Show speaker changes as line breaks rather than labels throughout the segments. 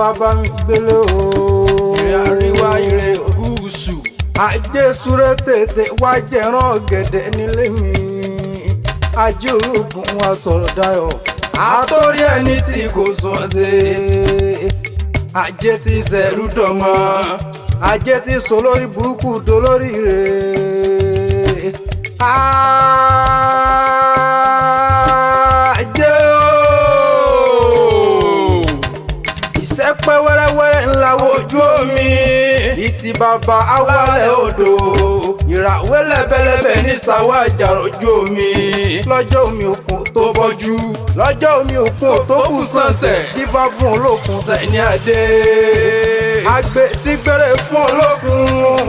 wá bá mi gbélé o. Ire àríwá ire gúúsù. Ajé súré tètè wá jẹran ọ̀gẹ̀dẹ̀ nílé mi. Ajé ológun wa sọ̀rọ̀ dayọ̀. Àtórí ẹni tí kò sùn ṣe. Ajé tí ṣẹ̀rú dọ̀mọ́. Ajé tí sọ lórí burúkú dolórí rẹ̀. Ajé ooo. Ìṣẹ́pẹ́ wẹ́rẹ́wẹ́rẹ́ ńlá wojú omi. Ìtì bàbá awálẹ̀ odò. Ìràwé lẹ́bẹ̀lẹ́bẹ̀ ní sàwọ́ àjà ojú omi. Lọ́jọ́ omi òkun tó bọ́jú. Lọ́jọ́ omi òkun tó kù sànsẹ̀. Dífá fún olókun Sẹ̀ní Adé. Àgbẹ̀ tí gbére fún olókun.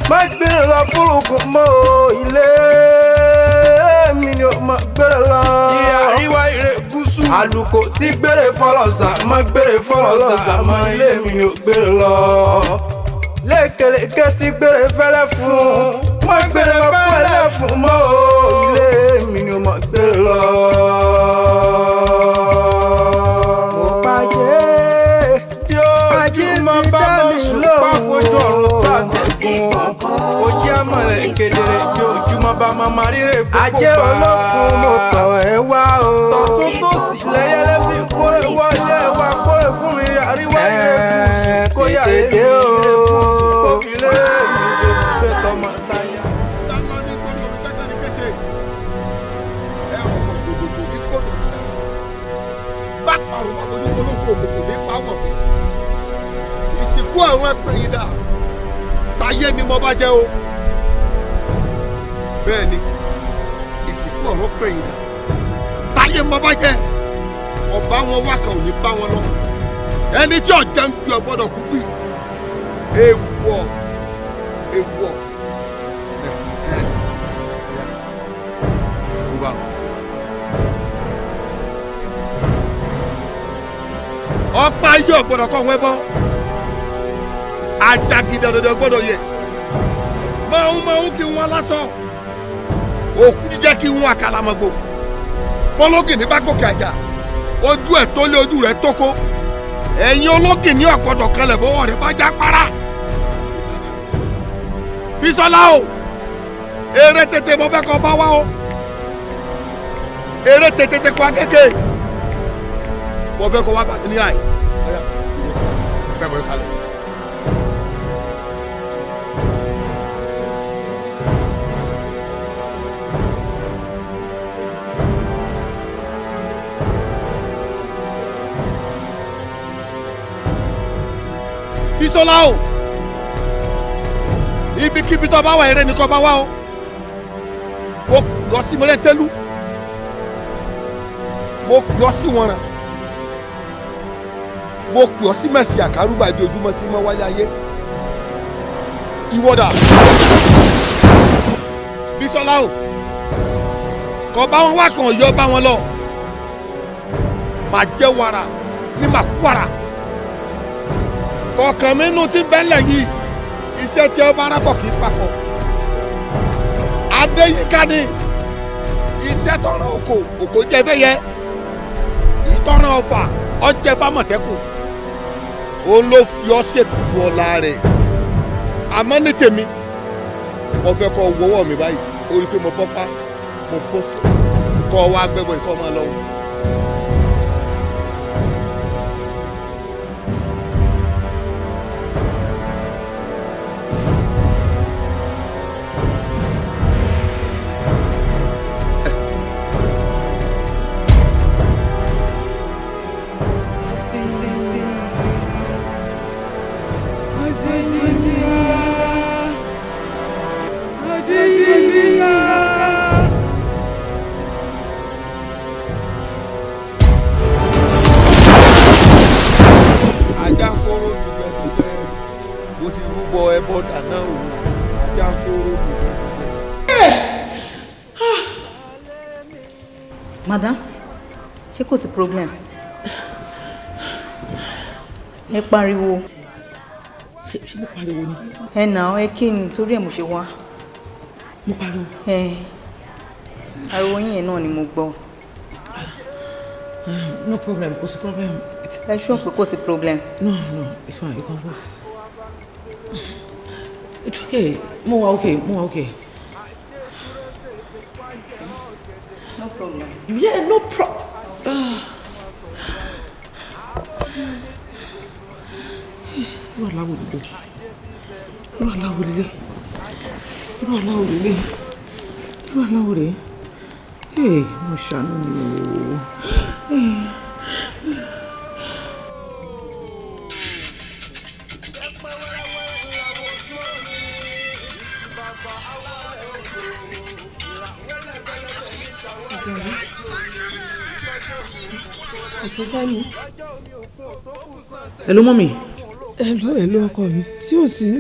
Má gbére lọ fún olókun mọ́ ilé mi ni ó má gbére lọ. Ire àríwá ire gúúsù. Àlùkò tí gbére fọlọ́sà má gbére fọlọ́sà mọ́ ilé mi ni ó gbére lọ. Lékeleke tí gbére fẹ́lẹ́ fún. Má gbére fẹ́lẹ́ fún mọ́ ilé mi ni ó má gbére lọ. Kedere bí ojúmọ́ bá máa ma ríre gbogbo bá. Ajé olókun mo tọ̀ ẹ́ wá o. Tọ̀tún tó sì lẹ́yẹlé bí kórè wọlé wá kórè fún mi àríwá ire gúúsù. Kó yà lé ire gúúsù kó fi lé mi ṣe gbé tọmọ táyà. Ìsìnkú àwọn ẹgbẹ̀yìn dà táyé ni mo bá jẹ́ o. Bẹ́ẹ̀ni ìsìnkú ọ̀rọ̀ pẹ̀yìn dà táyé mo bá jẹ́ ọba wọn wá kan ò ní bá wọn lọ ẹni tí ọjà ń gbé ọgbọ́dọ̀ kú pì èèwọ̀ èèwọ̀ ọ̀pá ayé ọ̀gbọ́dọ̀ kọ́ wọn bọ́ àjàgídàdàdà gbọ́dọ̀ yẹ máa ń kí wọn lásán òkú jíjẹ́ kí wọn àkàlàmọ̀gbò bọ́lọ́gìnì bá gòkè àjà ojú ẹ̀ tó lé ojú rẹ̀ tókó ẹ̀yin ológìnì ọ̀gbọ́dọ̀ kanlẹ̀ bọ́wọ́ rẹ̀ bá já para. Bísọ́lá o eré tètè mo fẹ́ kọ́ bá wá o eré tètè kọ́ agége mo fẹ́ kọ́ wá bàtí ní àyè. Bísọ́lá o ibikíbi tó bá wà eré ni kó bá wá o mo lọ sí mọ́lẹ́tẹ́lú mo lọ sí wọn ràn mo pè ọ́ sí mẹ̀sì àkárúbà ibi ojúmọ́ tí mo wáyé ayé ìwọ́dà Bísọ́lá o kó bá wọn wá kàn yọ bá wọn lọ màá jẹ́ wàrà ní màá kú wàrà ọ̀kan mínú tí bẹ́lẹ̀ yìí iṣẹ́ tí ó bá rákọ̀ kì í papọ̀ Adeyinka ni iṣẹ́ tọrọ òkò jẹ fẹ́ yẹ ìtọ́rọ ọfà ọjẹ́ fámọ̀tẹ́kùn ó ló fi ọ́ ṣètùtù ọ̀la rẹ̀ àmọ́ ní tèmi mo fẹ́ kọ́ wọ́wọ́ mi báyìí ó rí i pé mo bọ́ pa mo bọ́ sí kọ́ wa gbẹ́bọ̀ ìkọ́ máa lọ́wọ́.
Madam, ṣé kò sí problem? Ẹ pariwo.
Ṣé mo pariwo ni?
Ẹ nà ẹ kí ni torí ẹ̀ mo ṣe wá.
Mo pariwo.
Ariwo yín yẹn náà ni mo gbọ́.
No problem, kò sí problem.
Ẹ sure pé kò sí problem.
No, it's fine. You can go. It's okay. Mo wà okay.
No problem.
Yeah, no problem. Irú aláwọ̀ rẹ̀. Hey, mo ṣàánú mi o. Hello, mommy.
Hello, ọkọ mi. Sí ò sí?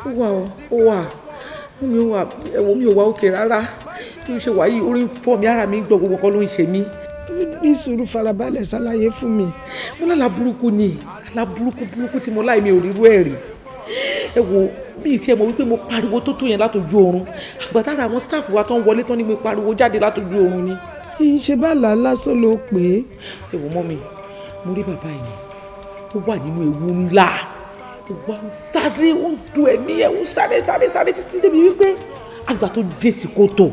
Ó wà. Mi ò wà òkè rárá. Bí mo ṣe wà yìí, orí ń fọ́ mi, ara mi ń gbọ̀n, gbogbo kan ló ń ṣe mí.
Ní sùúrù farabalẹ̀ ṣàlàyé fún mi.
Mo lálàá burúkú ni. Àlá burúkú tí mo láì mi ò rírú ẹ̀ rí. Ẹ wo bí ìtí ẹ mọ̀ wípé mo pariwo tó yẹn látọjú oorun. Àgbà tára àwọn staff wa tán wọlé tán ni mo pariwo jáde látọjú oorun ni.
Ṣé bá là lásán ló pè é?
Ẹ wo mọ́mì, mo rí bàbá yìí. Ó wà nínú ewu ńlá. Ó wá ń sáré, ó ń du ẹ̀mí ẹ̀, ó ń sáré títí débi wípé àgbà tó dé sí kòtò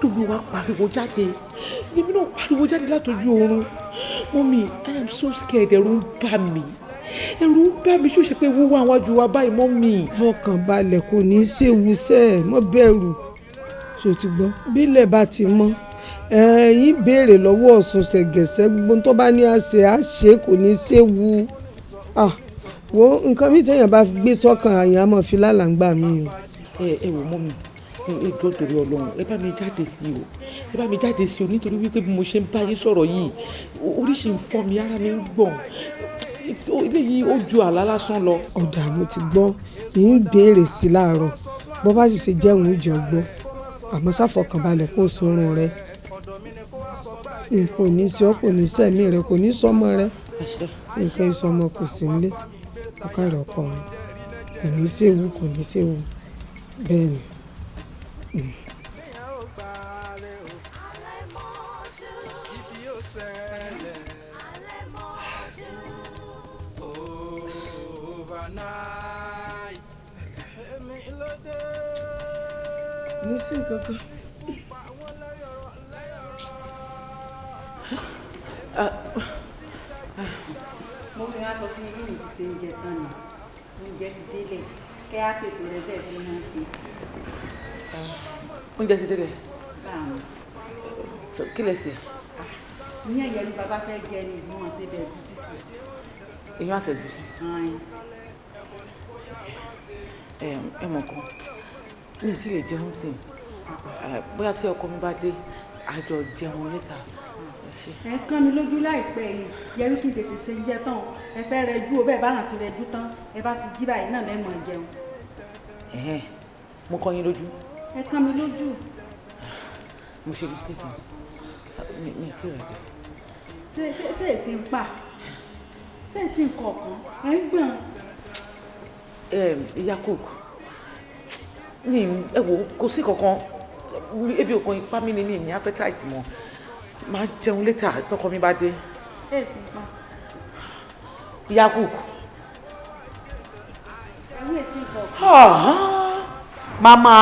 tó gbé wá pariwo jáde. Èmi náà pariwo jáde látọjú oorun. Mọ́mì, I am so scared, ẹ̀rù ń bà mí. Ṣó ṣe pé wúwo àwọn àjò wa báyìí mọ́mì.
Fọkàn balẹ̀, kò ní í séwu sẹ́ ẹ̀, mọ́ bẹ̀rù. Ṣé o ti gbọ́? Bílẹ̀ bá ti mọ́, yín béèrè lọ́wọ́ Ọ̀ṣun ṣẹ̀gẹ̀ṣẹ̀, gbogbo tó bá ní àṣẹ kò ní í séwu. Wo nǹkan mi téèyàn bá gbé sọ́kàn àyàn á mọ̀ fi lálàǹgbà mi o.
Ẹ wò mọ́mì, ẹ jọ̀ọ́ torí Ọlọ́run, ẹ bá mi jáde sí o nítorí wípé bí mo ṣe ń bá yín sọ̀rọ̀ yìí oríṣi ń fọ́ mi, ara mi ń gbọ̀n. Eléyìí ó ju àlá lásán lọ.
Ọ̀dà mo ti gbọ́, yín béèrè sí láàárọ̀, bó bá sì ṣe jẹun ìjọ gbọ́, àmọ́ sáfọkànbalẹ̀ kó sorun rẹ. Nǹkan ò ní sí ọ, kò ní sẹ́mi rẹ, kò ní sọmọ rẹ. Nǹkan ìsọmọ kò sí nílé. Ọkàrẹ̀ ọkọ mi, kò ní séwu, bẹ́ẹ̀ ni. Ní sí kankan.
Mo fi wá sọ sí ilé ìdí ṣe oúnjẹ tán ni. Oúnjẹ ti délẹ̀. Kẹ́ á ṣètò rẹ̀ bẹ́ẹ̀ sí máa ń ṣe.
Oúnjẹ ti délẹ̀.
Báwo?
Kí lẹ ṣe?
Ní ẹ̀yẹ ni bàbá fẹ́ jẹ ni ìlú wọn ṣe bẹ̀rù sísè.
Èèyàn àtẹ̀gùsí. Ẹ mọ̀ kan, mi ì tí lè jẹun sí i. Bóyá tí ọkọ mi bá dé, àjọ jẹun létà.
Ẹ kán mi lójú láìpẹ́ yìí, yẹrí kí n tètè ṣe jẹ tán. Ẹ fẹ́ rẹ jú o, bẹ́ẹ̀ bá hàn ti rẹ jú tán. Ẹ bá ti jí báyìí náà lẹ́mọ̀ jẹun.
Mo kọ́ yín lójú.
Ẹ kán mi lójú.
Mo ṣe mistake mi tí rẹ̀ jẹ.
Ṣé èsì ń pa? Ṣé èsì ń kọ̀ọ̀kan? Ẹ ń gbọ̀n.
Ìyá cook ní ẹ wò kò sí kankan, ebi òkan ipá mi ní appetite mọ́. Máa jẹun létà tọkọ mi bá dé.
Èsì ń pa.
Ìyá cook.
Ẹ̀wọ̀n èsì ń kọ̀ọ̀kan.
Màmá.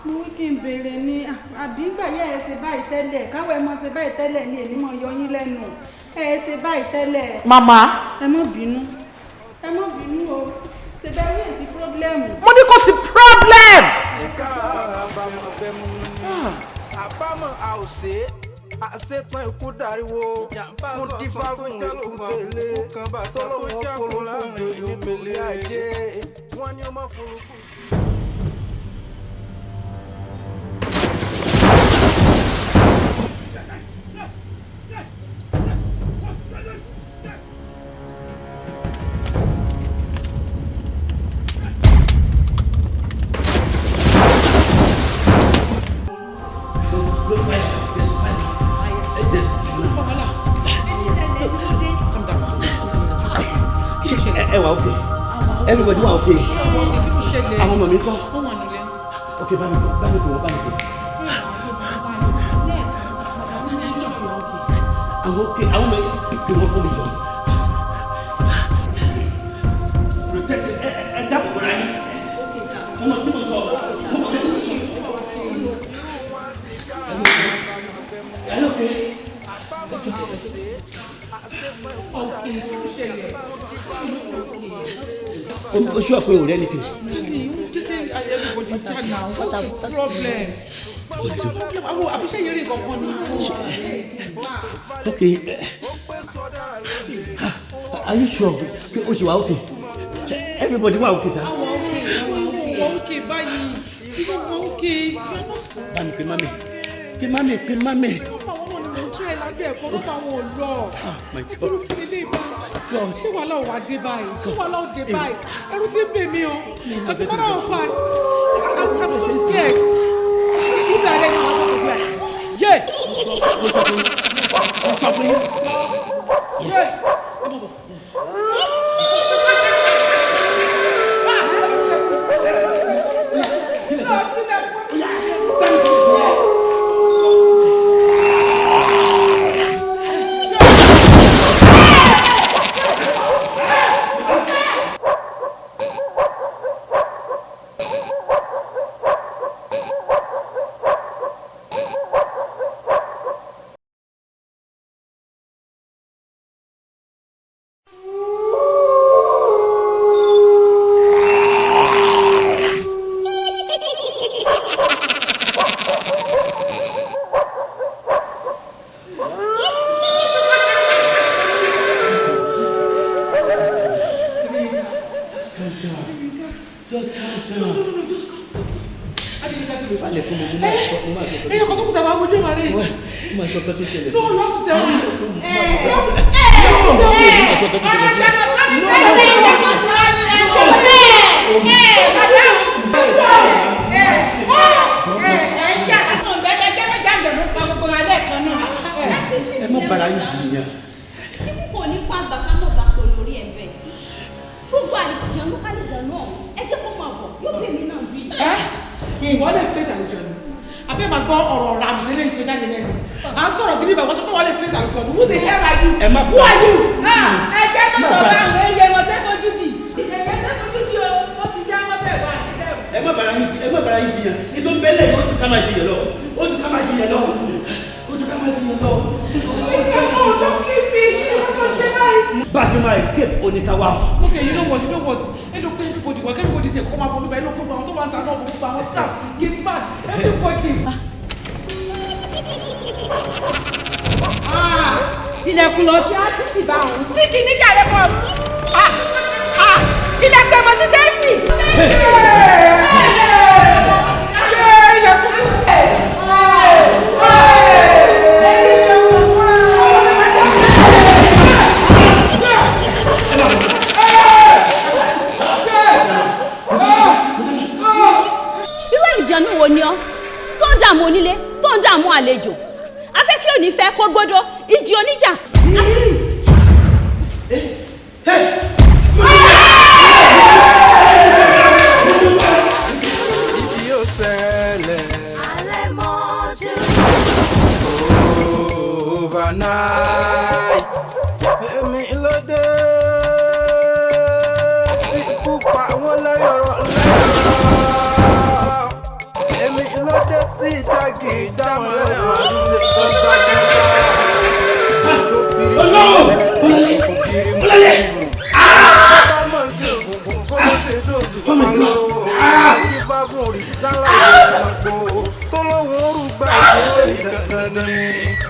Mo wí kí n béèrè ní àbí ìgbà yẹ ẹ ṣe báyìí tẹ́lẹ̀, káwọ́ ẹ mọ ṣe báyìí tẹ́lẹ̀ ní èmi mọ yọ yín lẹ́nu. Ẹ ṣe báyìí tẹ́lẹ̀.
Màmá.
Ẹ má bínú o. Ṣé bẹ́ẹ̀ wí èsì pírọ́blẹ́mù?
Mo ní kò sí problem.
Àbámọ̀ a ò ṣe é, àṣetán ikú dariwo fún dífá fún ikú tẹ̀lé tọ́lọ́wọ́ forúkú ìmẹ̀lẹ̀ ajé wọ́n ní ọmọ forúkú.
Okay. Everybody wà okay. Àwọn ọmọ mi kọ́. Okay, bá mi kọ́. Àwọn okay, àwọn ọmọ yìí kí wọ́n fún mi jọ. O sure pé o rẹ anything? Okay. Are you sure? O ṣì wà okay? Everybody wà okay, sir?
Okay, báyìí. Okay.
Bámi pe mami. My God.
Ṣé wàhálà ò wá dé báyìí? Ẹ̀rù ti ń bè mí o. As a matter of fact, I'm so scared. Ṣé kí ìgbà rẹ̀ ni wọ́n sọ̀rọ̀ sílẹ̀? Yé!
Mo sọ fún yín.
Yé!
Ilẹ̀kùn lọ tí a sì ti bá òun sí kí ní kàrẹ́ pọ̀ ilẹ̀kùn ẹ̀mọ́ ti ṣe é sí.
Irú ìjànú wo ni ọ́ tó ń dààmú onílé tó ń dààmú àlejò? Afẹ́fẹ́ ò ní fẹ́ kó gbódò ìjì oníjà.
Ibi yóò ṣẹlẹ̀. Overnight. Èmi ló dé tí ikú pa wọ́n lẹ́yọ̀rọ̀. Èmi ló dé tí ìdágì dáwọn lẹ́yọ̀rọ̀ àdúgbò kọ́ńtà.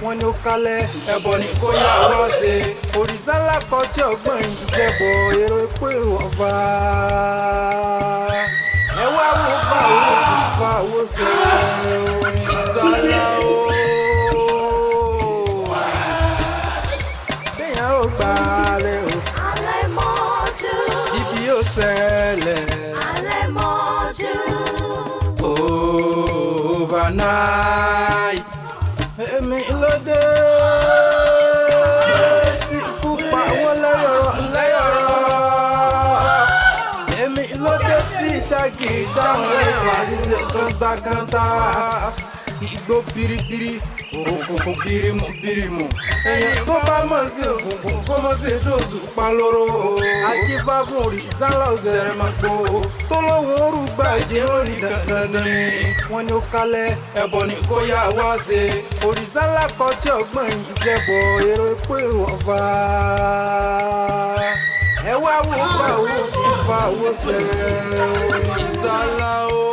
Wọ́n ní ó kálẹ̀ ẹbọ ní kó yá wá ṣe òrìṣà ńlá kan tí ọgbọ́n ìṣiṣẹ́ bọ̀ èrò epo ìwọ̀nba ẹ wá wò bá owó ìfà owó ṣe òrìṣà ńlá o bẹ́ẹ̀ ó gbà rẹ̀ o ibi yóò ṣẹlẹ̀ overnight. Èmi ló dé tí ikú pa wọ́n lẹ́yọ̀rọ̀. Èmi ló dé tí ìdágì dáhùn lẹ́yìn àríṣe kọ́ńtàkọ́ńtà. igbó biribiri òkùnkùn birimu ẹ̀yìn tó bá mọ̀ sí òkùnkùn kó mọ̀ sí dòzù palóró adífáfún òrìṣàlá òṣèré máa gbó tó lóhùn orúgbàjẹ́ òní dandan ni wọ́n ní ó kálẹ̀ ẹbọ ni kó yá wá ṣe òrìṣàlá kọ́ tí ọgbọ́n yìí ṣẹ̀bọ̀ èrò pé ọba ẹ wá wò bá wò kí n fa owó ṣe òrìṣàlá o.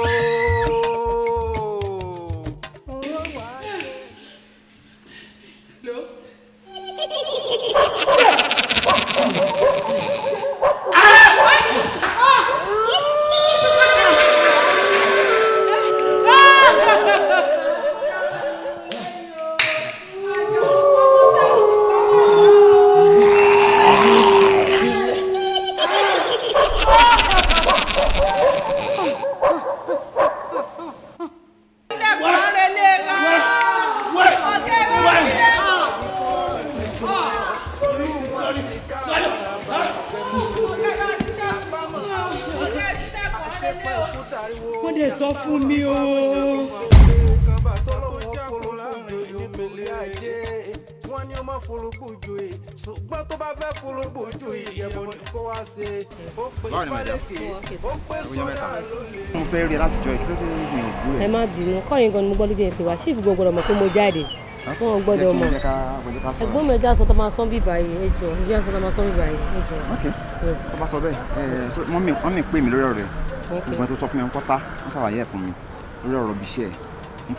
wọ́n dẹ̀ sọ fún mi o.
wọ́n ní ó máa fológbò joyè ṣùgbọ́n tó bá fẹ́ fológbò joyè ẹ̀bọ̀ ni kó wá ṣe ó pè fálẹ́kè ó pè sọ́dà lólè.
mo fẹ́ rí ẹ láti jọ ìkílódé ìgbìn ìlú ẹ̀.
ẹ má bínú kọ́yìn gan ni mo gbọ́ lójú ẹ̀ pé wá sí ìfúgbọ́ gbọ́dọ̀ mọ̀ pé mo jáde wọn ò gbọ́dọ̀ mọ̀ ẹ̀gbọ́n mi ẹja sọ́tọ́ máa sán bíbá yìí ẹjọ́ ẹja sọ́tọ́ máa sán bíbá yìí ẹjọ́.
ok tó bá sọ bẹ́ẹ̀ wọ́n mi pè mí lórí ọ̀rọ̀ rẹ̀ ìgbọ́n tó sọ fún mi pátá wọ́n ṣàlàyé ẹ̀ fún mi lórí ọ̀rọ̀ bí iṣẹ́ ẹ̀ mo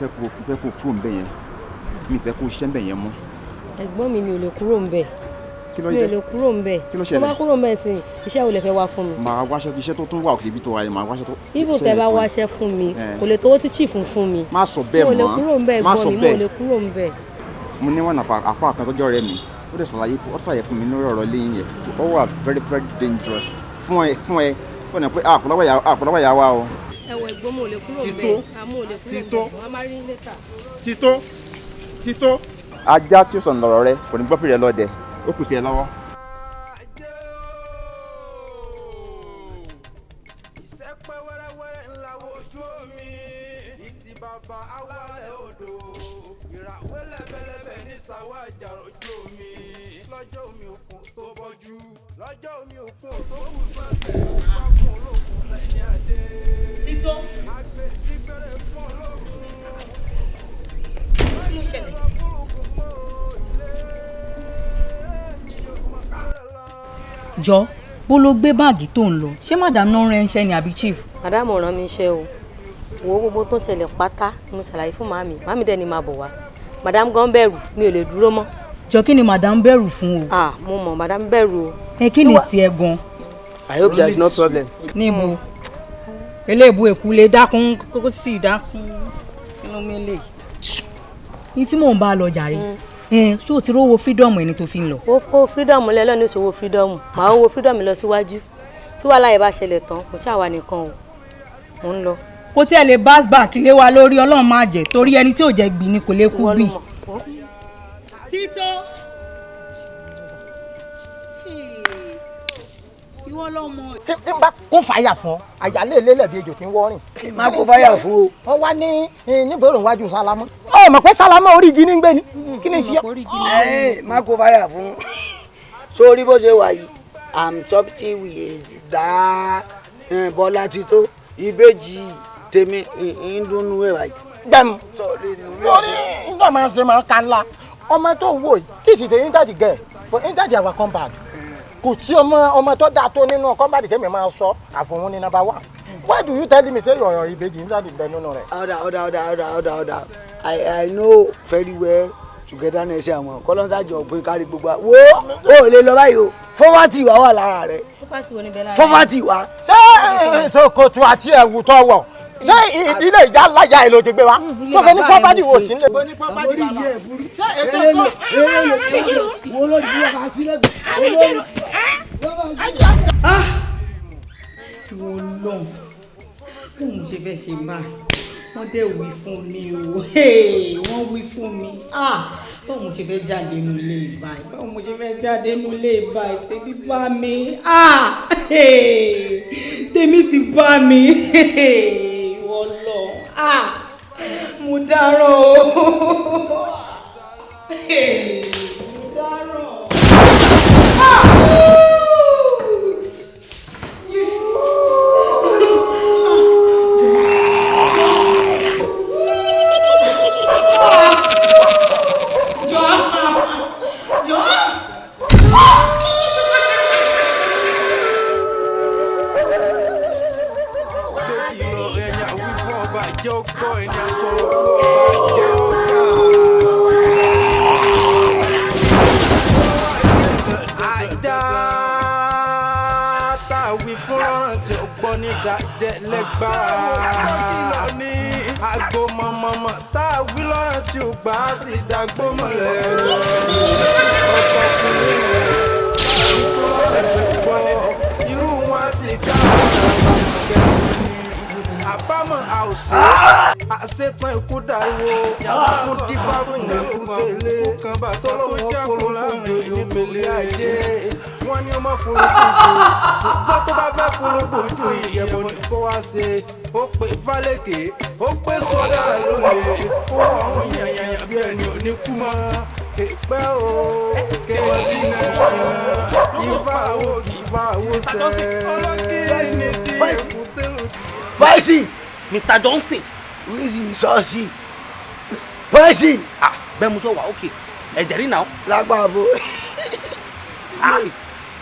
fẹ́ kó kúrò ń bẹ̀ yẹn mi fẹ́ kó ṣiṣẹ́ ń bẹ̀ yẹn mọ́.
ẹ̀gbọ́n mi ò lè kúrò ń bẹ̀ mi ò lè kúrò ń bẹ̀ tó bá kúrò ń bẹ̀ sí iṣẹ́ wo lè fẹ́ wá fún mi.
màá wáṣẹ́ iṣẹ́ tó tún wà òkè ibi tó wáyé màá wáṣẹ́ tó.
ibù tẹ bá wáṣẹ́ fún mi kò lè tówó tí chief fún mi.
má sọ bẹ́ẹ̀ mọ́
mo lè kúrò ń bẹ̀ ẹ̀gbọ́n mi mo lè kúrò ń bẹ̀.
mo ní wọn àfa kan tó jẹ́ ọ̀rẹ́ mi ó dẹ̀ sọ̀rọ̀ fún mi lórí ọ̀rọ̀ lẹ́yìn yẹn ó wà very very dangerous fún ẹ fún ẹ pé àpòlọ́wọ́ yà wá o.
ẹ̀wọ̀ ẹ̀gbọ́n mo lè kúrò ń bẹ̀ àmọ́ ò lè kúrò ń bẹ̀ wọ́n máa rí lẹ́tà.
tító ajá tí ó sọ̀nà lọ́rọ̀ rẹ kò ní gbọ́ pèrè lọ́dẹ ó kù sí ẹ lọ́wọ́.
ìṣẹ́pẹ́ wẹ́rẹ́wẹ́rẹ́ ńlá wojú omi ìtì bàbá awálẹ̀ odò ìràwé lẹ́bẹ̀lẹ́bẹ̀ ní sàwọ́ àjà ojú omi lọ́jọ́ omi òkun tó bọ́jú lọ́jọ́ omi òkun tó kù sànsẹ̀ wá fún olókùn sẹ́ni adé.
tító
àgbẹ̀ tí gbẹ̀rẹ̀ fún olókùn.
kí ló ṣẹlẹ̀.
jọ bó ló gbé báàgì tó ń lọ ṣé madam náà rán iṣẹ́ ni àbí chief.
madam rán mi iṣẹ́ o wo gbogbo tó ń ṣẹlẹ̀ pátá mo ṣàlàyé fún màmí dẹ̀ ni máa bọ̀ wá madam gan bẹ̀rù mi ò lè dúró mọ́.
jọ kí ni madam bẹ̀rù fún o.
mo mọ̀ madam bẹ̀rù o.
kí ni tiẹ̀ gan.
I hope there is no problem.
níbo eléèbú èkú lè dákún kókó sì dákún kí ló mélè ní tí mò ń bá lọ jàre ṣé o ti rówó freedom ẹni tó fi ń lọ.
ó kó freedom lẹ́lọ́ ní ìṣòwò freedom màá wo freedom lọ síwájú tí wàhálà yẹn bá ṣẹlẹ̀ tán kò ṣàwà nìkan o mò ń lọ.
kó tí ẹ lè bass back lé wa lórí ọlọ́run máa jẹ́ torí ẹni tí ò jẹ́ gbìn ni kò lè kú bí.
tító ìwọ lọmọ.
tí n bá kó fàyà fún àyálé lélẹ̀bí ejò tí ń wọ́rìn.
má kó fàyà fún o.
wọ́n wá ní níbòrò wájú sálámọ́. ó mọ̀ pé sálámọ́ orí igi ní gbé ni kí ni ṣe.
má kó fàyà fún sórí bó ṣe wà yìí I'm something with dá Bọ́lá Tító ìbejì tèmi ń dúnú ẹ̀ wáyé.
gbẹ̀mú lórí nígbà máa ń ṣe máa ń ka ńlá ọmọ tó ń wò yìí kì í sì ṣe íńtàjì gẹ̀ for íńtàjì àwa compound kò sí ọmọ tó dáa tó nínú compound tèmi máa ń sọ àfọwọ́n ní number one. Why do you tell me say your ìbejì íńtàjì bẹ nínú rẹ̀.
ọ̀dà I know very well togetherness àwọn kọ́lọ́ńsàjọ pé kárí gbogbo wo ó lè lọ báyìí o fọ́fàtì wà wà lára rẹ̀ fọ́fàtì wà.
ṣé ṣòkòtò àti ẹ̀wù tó wọ̀ ṣé ilé ìyá láyà ẹ̀ ló ti gbé wa tó fẹ́ ní fọ́fàtì wò sí nílé.
àbórí yìí ẹ̀ burú eré wo ló di ọkà sílẹ̀ olórí.
wọ́n lọ fóun ṣe fẹ́ ṣe máa wọ́n dẹ̀ wí fún mi o wọ́n wí fún mi báwo mo ṣe fẹ́ jáde nínú ilé ìbáyìí báwo mo ṣe fẹ́ jáde nínú ilé ìbáyìí tèmi bá mi tèmi ti bá mi wọ́n lọ mo mo dáràn o. Mo dáràn.
Agbo mọ̀mọ̀mọ̀ tá a wí lọ́rọ̀ tí ò gbà á sì dàgbò mọ́lẹ̀. Ọkọ̀kùnrin rẹ̀ ìfúnlọ́rọ̀ tí ò gbọ́ irú wọn ti ká àbámọ̀ àòsè àṣetán ikú dariwo fún dífárò yẹ̀kú tẹ̀lé kan bá tọ́lọ́wọ́ fọlọ́ láàrin ìmẹ̀lẹ̀ ajé wọ́n ní ọmọ fọlọ́gbọ̀jọ ṣùgbọ́n tó bá fẹ́ fọlọ́gbọ̀jọ ìyẹ̀bọ̀ ní kó wá ṣe ó pè fálẹ́kè ó pè sọ́dà lónìí ó ọ̀hún yànyàn bí ẹni ò ní kú mọ́ èpẹ́ o kéwọ́n sí náà ìfà owó ìfà owó sẹ́ẹ̀ ọlọ́kì ní ti ẹ̀kú tẹ́lẹ̀.
Voice, Mr. Johnson.
Wíìsì sọ́ọ̀sì.
Voice. Ah, bẹ́ẹ̀ mo sọ wà ókè. Ẹ̀jẹ̀ rí náà.
Lágbàbo.
Ah,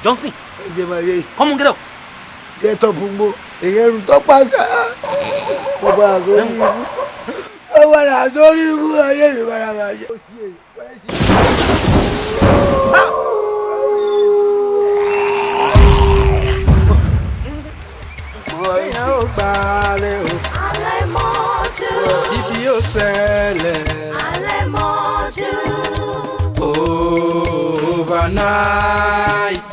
Johnson.
Ẹ̀jẹ̀ máa yé.
Come on, get up.
Get up gbogbo. Èyí ẹrù tó pàṣẹ. Mo bá a sórí ibú. Ó padà sórí ibú ayé mi padà máa yẹ.
Èèyàn ò gbà rẹ̀ o.
Alẹ́ mọ́jú.
Ibi yóò ṣẹlẹ̀.
Alẹ́ mọ́jú.
Overnight.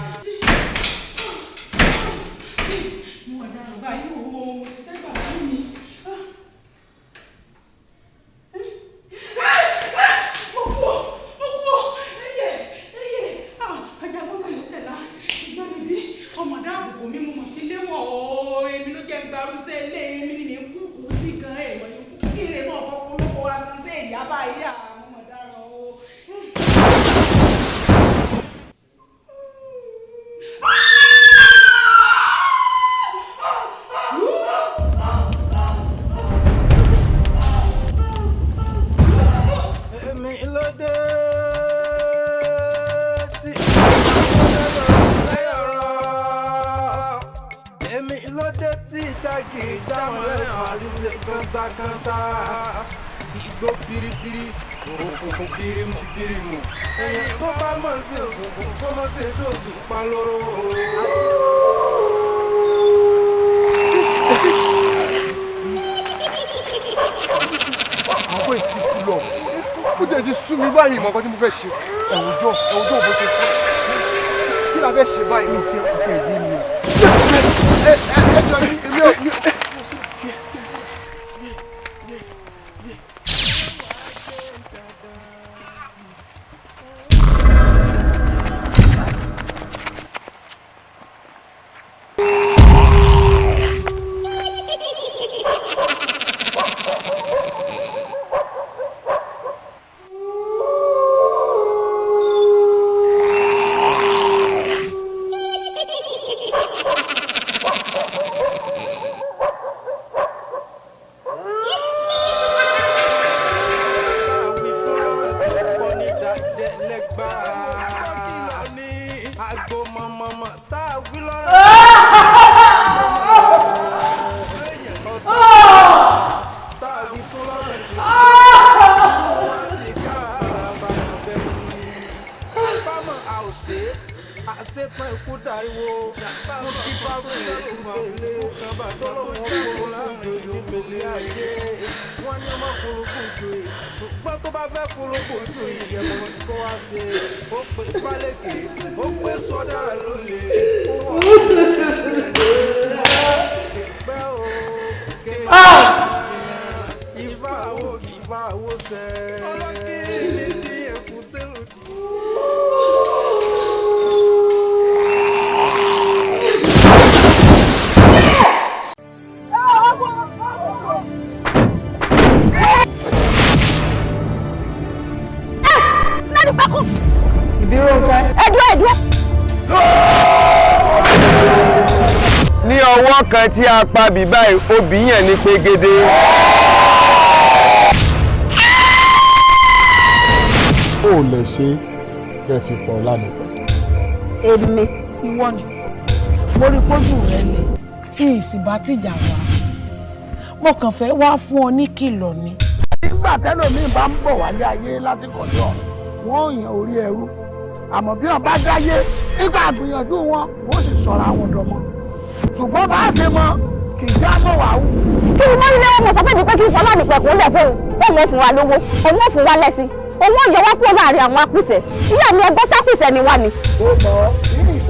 Igbó biribiri, òkùnkùn birimu. Ẹ̀yìn tó bá mọ̀ sí òkùnkùn kó mọ̀ sí dòzù pa lóró.
Àwọn ìsìnkú lọ, ó jẹ́ ti sú mi báyìí mọ̀ nǹkan tí mo fẹ́ ṣe. Ẹ̀wùjọ́ òbó ti fọ́. Kí la fẹ́ ṣe báyìí ní tí ó fẹ́ yé mi? Ẹjọ́ mi, èmi ò.
àṣetán ikú dariwo fún dífárò ìlú tẹ̀lé tọ́lọ́wọ́ fòrò láàrin ìmẹ̀lẹ̀ ayé wọ́n ní ọmọ forúkú joyè ṣùgbọ́n tó bá fẹ́ forúkú joyè ìyẹ̀bọ̀ ní kó wá ṣe ó pè fálẹ́kè ó pè sọ́dà lólè ó wọ̀ ìpẹ́ o ìfà àwò sẹ́ ọlọ́kì ní ti ẹ̀kú tẹ́lódì.
kọ́.
Ìbíròǹkẹ́.
Ẹ̀dúró.
Ní ọwọ́ kan tí a pa bíbá obì yẹn ní pegede.
Ó lè ṣe tẹ́ fi pọ̀ lánàá.
Èmi.
Ìwọ ni mo rí pójú rẹ ni kí ìsìnbá tìjà wá mo kàn fẹ́ wá fún ọ ní kìlọ̀ ni. nígbà tẹ́lòmíì bá ń bọ̀ wálé ayé láti kọ̀dọ̀ wọ́n ò yàn orí ẹrú àmọ́ bí wọ́n bá dáyé nígbà àgbìyànjú wọn wọ́n sì sọ̀rọ̀ àwọn ọ̀dọ́mọ ṣùgbọ́n bá a ṣe mọ kì í já mọ́ wàá wù.
kí ni wọ́n ní lẹ́wọ̀n mọ̀ sọ fún mi pé kí n fọlá nípa ẹ̀kọ́ lẹ̀ fóun òun ò fún wa lówó òun ò fún wa lẹ́sìn òun ò yọ wá kúrò láàrin àwọn apìsẹ̀ ìyá mi ẹgbẹ́ sápìsẹ̀ ni wá ni.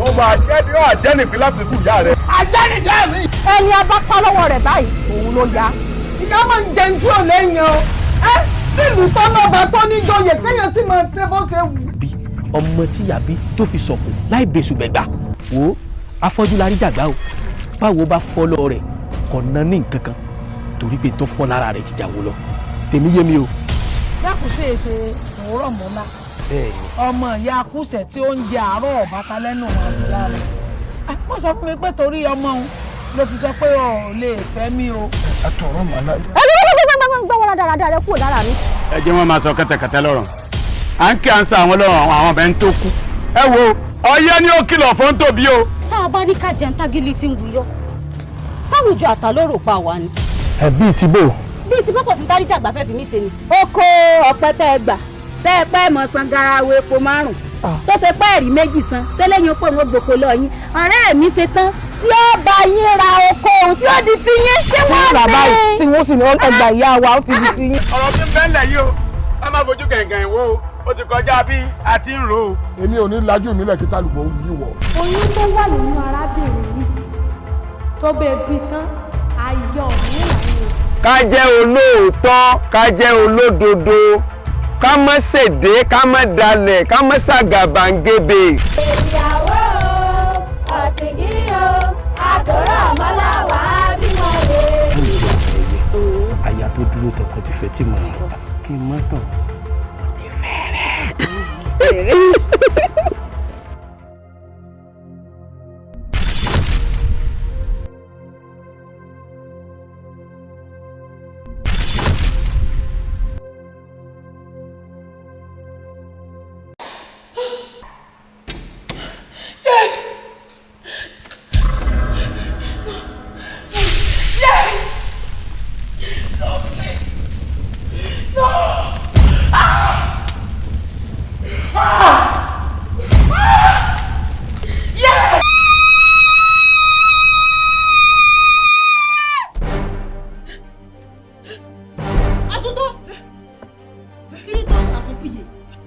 Ó máa jẹ́ ní àjẹ́nìfín láti kú ìyá rẹ̀.
Àjẹ́nìjẹ́ mi.
Ẹni a bá pa lọ́wọ́ rẹ̀ báyìí òun ló yá.
Ìyá máa ń jẹun tí ò lẹ́yìn o. Nílùú tọ́lọ́ba tó níjòyè kéèyàn sì máa ṣe bó ṣe wù.
Bí ọmọ tí yàbí tó fi sọ̀kò láì bẹ̀sù gbẹ̀gbà wo afọ́jú la rí jàgbá o báwo bá fọ́ lọ rẹ̀ kò ná ní nǹkan kan torí pé tó fọ́ lára rẹ̀ ti jà wó lọ tèmi yé mi o.
Dákùsẹ̀ ṣe òwúrọ̀ mọ́lá. Ọmọ ìyá kùsẹ̀ tí ó ń jẹ àárọ̀ ọ̀báta lẹ́nu àbúrò rẹ̀. Wọ́n sọ fún mi pé torí ọmọ òun ló fi sọ pé ò lè fẹ́ mi o.
Àtọ̀rọ̀ màlá.
Gbọ́wọ́ dáradára rẹ kúrò lára mi.
Ẹ jẹ́ wọ́n máa sọ kẹ́tẹ̀kẹ́tẹ́ lọ́rọ̀ à ń kí à ń sa àwọn lọ́rọ̀ àwọn ọbẹ̀ ń tó kú. Ẹ wo ọyẹ́ ni ó kìlọ̀ fún tòbí o.
Tá a bá ní ká jẹun tágílì tí ń wuyọ́ sáwùjọ àtàlórò pa wá ni.
Bíi ti bò.
Bíi ti bọ́pọ̀ fún táríjà àgbà fẹ́ fi mí ṣe ni. Oko ọ̀pẹ tẹ́ ẹ gbà tẹ́ ẹ pẹ́ mọ̀ san garawo epo 5 tó ṣe pẹ́ẹ́rì 2 san tẹ́lẹ̀ yín pé wọ́n gbòkó lọ yín ọ̀rẹ́ mi ṣe tán tí ó bá yín ra oko ohun tí ó di ti yín tí wọ́n fẹ́.
Tí wọ́n sì ní ọgbà ìyá wa ó ti di ti yín.
Ọ̀rọ̀ tí ń bẹ́ńlẹ̀ yìí o a máa fojú gẹ̀ǹgẹ̀ǹ wo ó ti kọjá bí a ti ń rò ó.
Èmi ò ní lajú mi lẹ́kí tálùbọ̀ yìí wọ̀.
Oyún tó wà nínú arábìnrin yìí tó bẹ́ẹ̀ bí tán ayọ̀ ní ìlànà.
Ká jẹ́ olóòótọ́ ká jẹ́ olódodo ká má ṣèdè ká má dalẹ̀ ká má ṣàgàbàǹgebè.
Ìyàwó ọ̀sìnkì o àtọ̀rọ̀ ọmọláwà bímọ rè.
Aya tó dúró tọkọ ti fẹ́ tí mo kí n má tàn ìfẹ́ rẹ̀.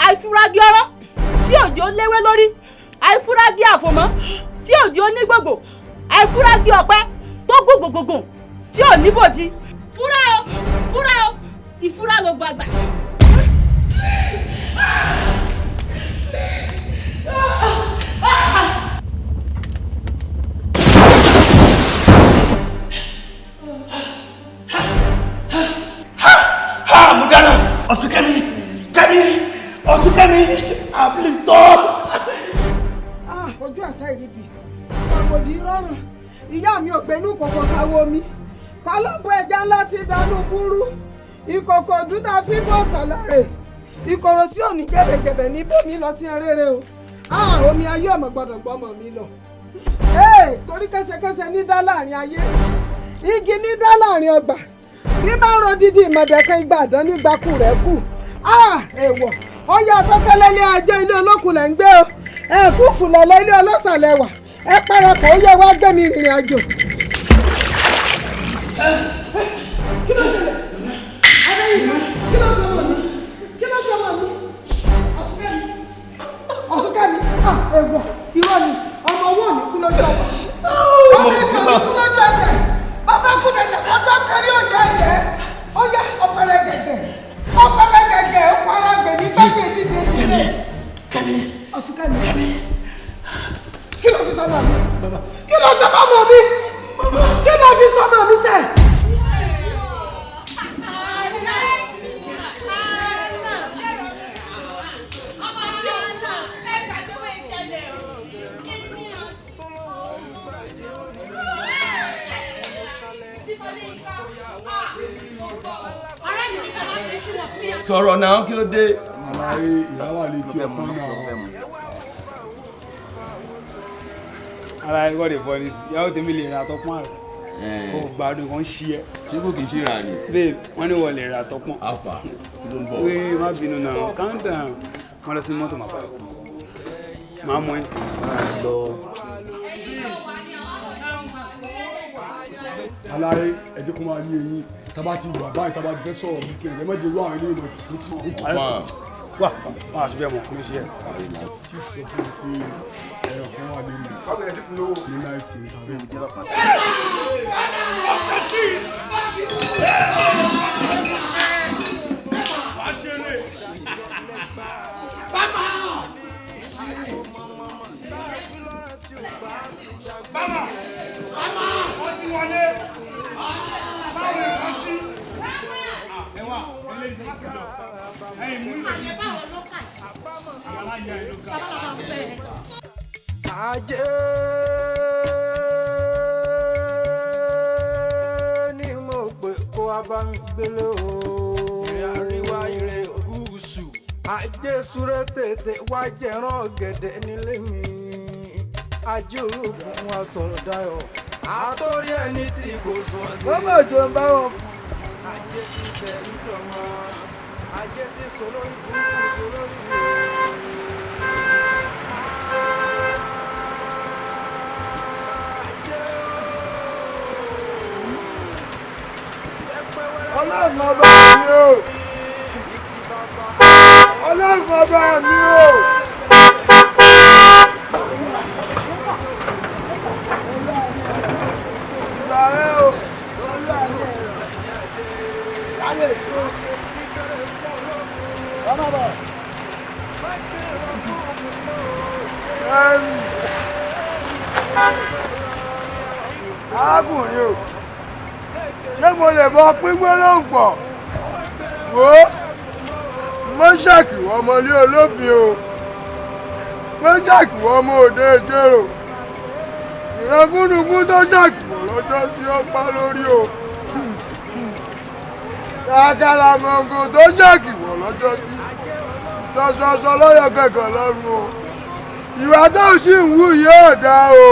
Àìfúragì ọ̀rọ̀ tí òjò léwé lórí àìfúragì àfòmọ́ tí òjò nígbògbò àìfúragì ọ̀pẹ tó gògògògò tí ò níbòjì fúra o ìfúra ló gbàgbà.
Mo dáná ọ̀sùn kẹ́mi please stop.
Ojú àṣà ìrìbì àkòdì rọrùn ìyá mi ò gbénú kòkò sáwọ mi pálọ́pọ̀ ẹja ńlá ti dánú búrú ìkòkò dúdà fíbọ̀ sàlárẹ̀ ìkòrò tí ò ní jẹ̀bẹ̀jẹ̀bẹ̀ ní bómi lọ tí ń rere o omi ayé ọmọ gbọ́dọ̀ gbọ́mọ mi lọ torí kẹsẹkẹsẹ ní dá láàrin ayé igi ní dá láàrin ọgbà bí bá ń ro dídì ìmọ̀dẹ̀kẹ́ igba àdán nígbàkú rẹ̀ kù èèwọ̀ ó yá afẹ́fẹ́ lẹ́lẹ́ ajé ilé olókùn lẹ́ ń gbé o fúfú lẹ́lẹ́ ilé ọlọ́sàlẹ̀ wà ẹ parapọ̀ ó yẹ wá gbé mi ìrìn àjò. Kí ló ṣẹlẹ̀? Adéyinka, kí ló ṣẹlẹ̀ mi? Kí ló ṣẹlẹ̀ mi? Ọ̀ṣùnkẹ́mi, èèwọ̀ irọ́ ni ọmọ owó ò ní kú lójú ọmọ. Ọmọ ìṣòro ní kú lójú ẹsẹ̀. Bàbá kú lẹ́sẹ̀ kó tó kárí òjò ẹ̀jẹ̀. Ó yá ọ̀fẹ́rẹ́ gẹ̀gẹ̀. Ọ̀fẹ́rẹ́ gẹ̀gẹ̀ ó para gbèmí gbàgbé dídé dídé.
Kẹ́mi.
Ọ̀ṣùnkẹ́mi. Kí ló fi sọ́mọ mi? Kí ló ṣe fọ́mọ mi? Kí ló fi sọ́mọ mi sẹ́?
Ọmọ
sọ̀rọ̀ náà kí ló dé.
àlàyé ìyáwó àlejò ọ̀pọ̀ náà. àlàyé kọ́ lè fọ́ ní ìyàwó tèmi lè ra tọ́pọ́n rẹ̀ kó gbádùn kan ṣí ẹ.
tí kò kì í ṣe rà ní.
babe wọ́n ní wọ́n lè ra tọ́pọ́n.
àfà kí ló ń bọ̀.
wé má bínú náà calm down wọ́n lọ sí mọ́tò màpá máa mú ẹ sí. àlàyé ẹ jẹ́ kó máa ní eyín tábà ti wà báyìí tábà ti fẹ́ sọ̀rọ̀ business ẹ má jẹ́ irú àwọn ilé ìmọ̀ tó ti wà wà àti bẹ́ẹ̀ mọ̀ kí ló ṣe ẹ̀. chief sọ fún mi pé ẹ̀rọ kan wà nínú ní náìtì tàbí ìjọba kan.
Bàbá! Bàbá! Ó ti wọlé! Báwo ni wọ́n sí? Ẹ̀wà, ilé ìsìn máa kìlọ̀. Ẹ̀yin mú ìwé yìí sí. Aláya ìlú ká.
Ajé ni mo pè kó wá bá mi gbélé o. Ìrìn àríwá ìrè gúúsù. Ajé súré tètè wá jẹran ọ̀gẹ̀dẹ̀ nílé mi. Ajé ológun wa sọ̀rọ̀ dayọ̀. Àtọ́rí ẹni tí kò sùn sí.
Bọ́bá òjò ń bá wọn.
Ajé ti sẹ̀rí dọ̀mọ́. Ajé ti sọ lórí burúkú tó lórí rẹ̀.
Ọlọ́run ọba mi o. Ọlọ́run ọba mi o. Arákùnrin o, ṣé mo lè bọ pínpín lóhùn pọ̀? Wò ó, mo ṣàkíwọ́ ọmọlé olófin o, mo ṣàkíwọ́ ọmọ òde ìjérò, ìrangúnugún tó ṣàkíwọ́ lọ́jọ́ tí ó pa lórí o, kàkàrà mọ̀ngò tó ṣàkíwọ́ lọ́jọ́ tí ṣọṣọṣọ lọ́yọ̀ kẹ̀kẹ́ lọ́rùn o, ìwà tó ṣì ń wù yóò dá o.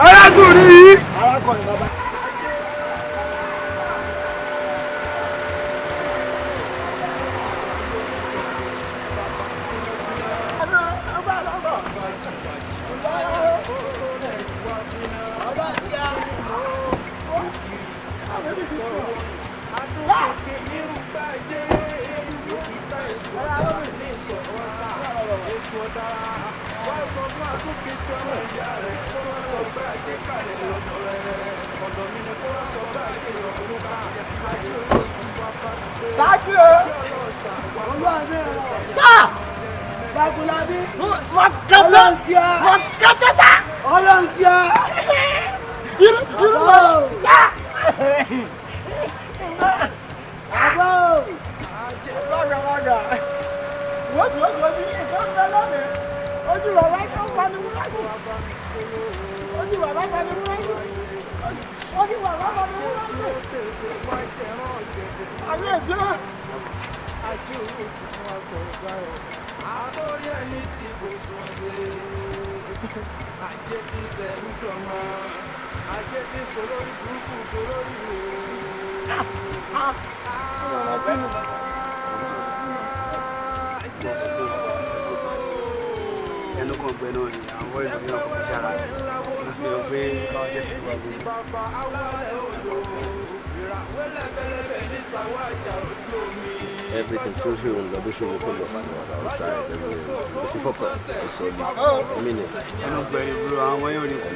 Arákùnrin yìí. Arákùnrin bàbá.
Ajé ti sẹ̀rú dọ̀mọ́, ajé ti sọ lórí burúkú tó lórí rẹ̀.
Ẹnu kan gbẹ náà ni àwọn ìlú náà kò ṣe ara rẹ̀. Wọ́n fi hàn pé káwọn jẹ́ fún wa gbé.
Everything tó ṣe òun lọ bó ṣe wọ́n kó lọ fún àwọn outside everywhere kò sí fọ́pọ̀ ọ̀sọ̀ yìí mímì.
Ẹnu gbẹ ni bro àwọn ọmọ yóò ní kú.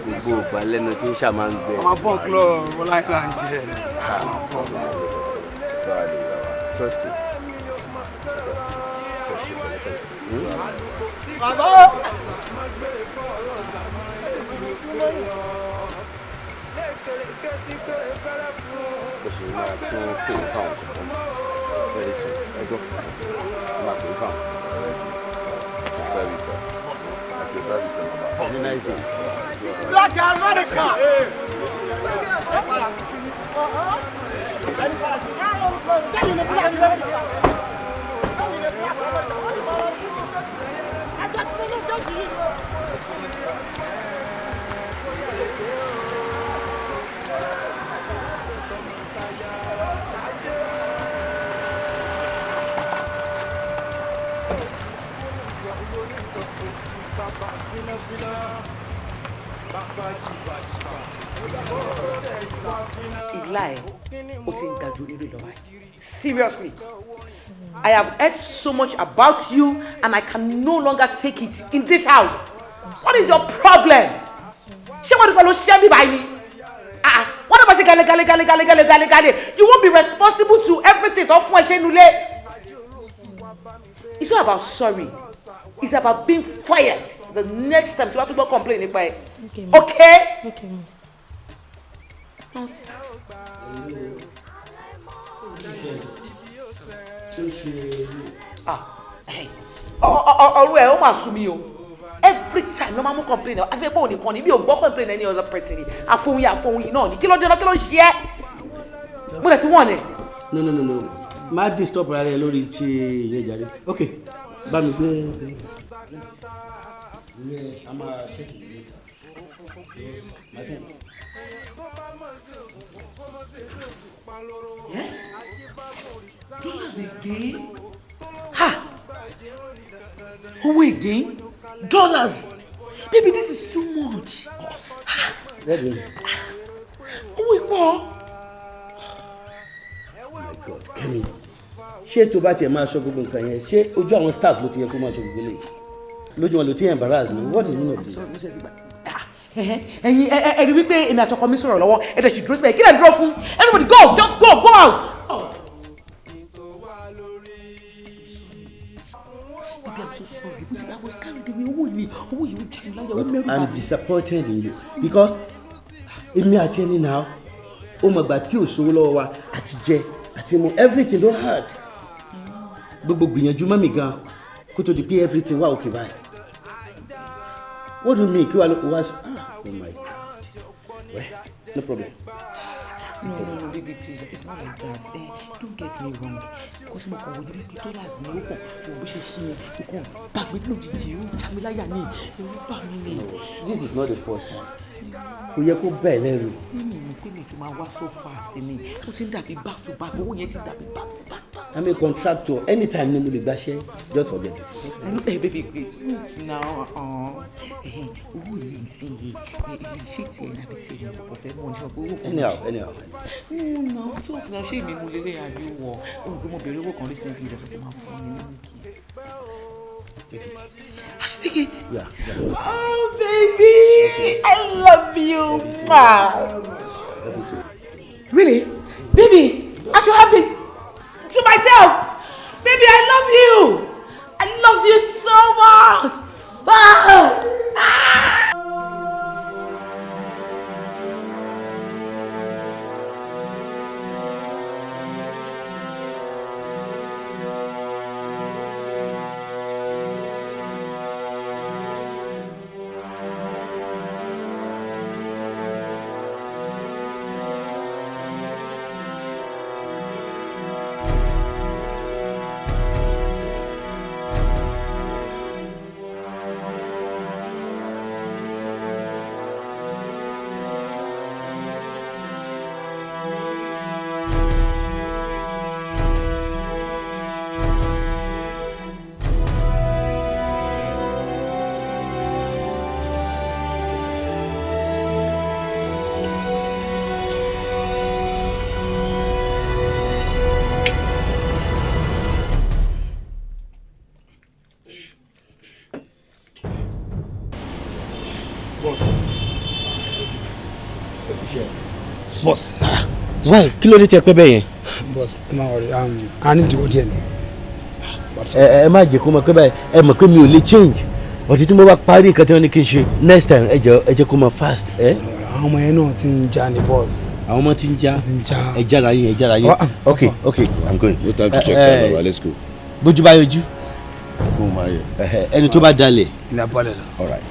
Gbogbo ògbà lẹ́nu tí ń ṣàmà ń gbẹ.
Ọmọ bọ́ọ̀ kúlọ̀ wọlé àìkú à ń jẹ.
Bàbá.
Bó ṣe máa tún pè ní fáwọn kankan very soon ẹjọ́ máa pè ní fáwọn. Very soon. Ní Nàìjíríà.
Black America.
Ìlà ó ti ń ga jù nínú ìlọ́wọ́ yìí. Seriously, I have heard so much about you and I can no longer take it in this house. What is your problem? Ṣé wọ́n ti pẹ̀lú ṣẹ́ mi báyìí? Wọ́n náà bá ṣe gale. You won't be responsible to everything tó fún ẹṣẹ́ nulẹ̀. It's not about sorry. It's about being fired the next time tí wọ́n tún gbọ́ complain nípa ẹ̀. Okay?
Okay.
Ọ̀rọ̀ ẹ̀ ó máa sú mi o. Every time ló máa mú complain ẹ̀ afẹ́ pé òní kan ní mi ò gbọ́ complain any other person ni àfohùn yìí náà ni kí ló dé náà kí ló ń ṣe ẹ́ mo lè ti wọ̀n ẹ̀.
No. Má disturb ara rẹ lórí ti ìyẹn jàre. Ok, bá mi gbé. A máa ṣe kìí.
Dollars again? Ha! Owó again? Dollars? Baby, this is too much. Owó ìpọ̀.
God, Kẹ́mi, ṣé tó bá tiẹ̀ máa ṣọ́ gbogbo nǹkan yẹn ṣé ojú àwọn staff ló ti yẹ kó máa ṣọ́ gbogbo eléyìí lójú wọn ló ti embarrass me. What is the meaning of this?
Ẹ̀yin ẹ̀rí wípé èmi àtọkọ mi sọ̀rọ̀ lọ́wọ́ ẹ̀dẹ̀ sì dúró síbẹ̀ kí lè dúró fún everybody go just go out.
I'm disappointed in you because èmi àti ẹni náà ó mọ̀ gbà tí ò sówó lọ́wọ́ wa àti jẹ àti mu everything don hard gbogbo gbìyànjú mọ́ mi gan kó tó di pé everything wà okay báyìí. What do you mean? Oh my God. Well, no problem.
No, baby, please. It's not like that. Don't get me wrong. Because mo kàn wò ní pé dollars ni ó pọ̀ fún bó ṣe ṣe é. Mo kàn gbàgbé lójijì ó já mi láyà ní ẹ̀rù bà mí ni.
This is not the first time. Kò yẹ kó bẹ́ẹ̀ lẹ́rù.
Pé mi ti máa wá so fast ni. Ó ti ń dàbí back to back. Owó yẹn ti ń dàbí back to back.
I'm a contractor. Anytime ni mo lè gbaṣẹ́, just forget it.
Hey, baby, please. Now, owó yìí sí i. Ṣé tiẹ̀ náà ti ṣe kò fẹ́ mọ̀ ní ọgbọ́n?
Anyhow.
No, tí o fi hàn ṣé èmi mú lélẹ̀ àbí wọ̀ olùgbé mo bèrè owó kan recently ìdọ̀tí tó máa fún mi ní wíìkì. I should take it.
Yeah.
Oh, baby, okay. I love you. Really? Baby, I should have it to myself. Baby, I love you. I love you so much.
Boss. Why? Kí ló dé tí ẹ pẹ́ bẹ́ẹ̀ yẹn?
Boss, ẹ má worry. I need to go there.
Ẹ má jẹ́ kó mọ̀ pé báyìí ẹ mọ̀ pé mi ò lè change. Ọtí tí mo bá parí nǹkan tí wọ́n ní kí n ṣe next time ẹ jẹ́ kó mọ̀ fast.
Àwọn ọmọ yẹn náà ti ń já ni boss.
Àwọn ọmọ ti ń já. Ẹ jára yín. Okay, I'm going.
No time to check time, baba. Let's go.
Bójú bá yọjú.
Go my.
Ẹni tó bá dalẹ̀.
Ilé abọ́lẹ̀ lọ.
All right.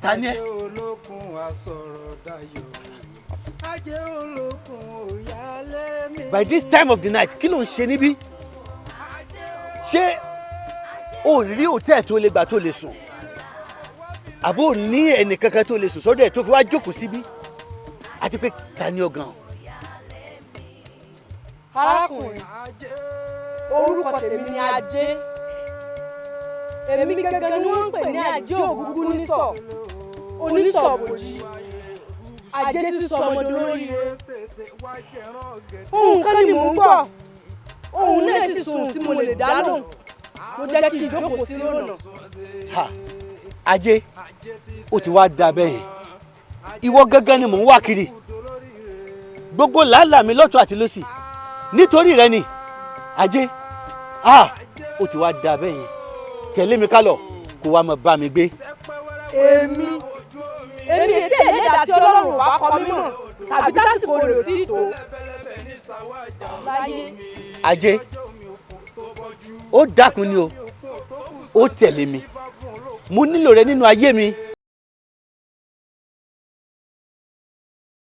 ta ni ẹ. By this time of the night kí ló ń ṣe níbí? Ṣé o rí hòtẹ́ẹ̀ tó lè gbà tó lè sùn? Àbó ní ẹnì kankan tó lè sùn sọ́dọ̀ ẹ̀ tó fi wá jókòó síbí? Àti pé ta ni ọ̀gàn?
Arákùnrin, orúkọ tèmi ni Ajé. Èmi gẹ́gẹ́ ni wọ́n ń pè ní Ajé Ògúngún nísọ̀, onísọ̀ bòjì. Ajé ti sọ ọmọdé lóríire. Ohun kan ni mò ń gbọ́, ohun náà sì sùn tí mo lè dá lóhùn. Mo jẹ́ kí ìjókòó sí lónà.
Ajé, ó ti wá da bẹ́ẹ̀. Ìwọ gángan ni mò ń wá kiri. Gbogbo làálàá mi lọ́tọ̀ àti lósì. Nítorí rẹ ni, Ajé, ó ti wá da bẹ́ẹ̀ yẹn. Tẹ̀lé mi ká lọ, kó wá máa bá mi gbé.
Èmi ètè ẹlẹ́dàá tí Ọlọ́run wá kọ mí mọ̀ tàbí tásìkò rẹ̀ ò tí ì tó.
Ajé, ó dákun ni o, ó tẹ̀lé mi. Mo nílò rẹ nínú ayé mi.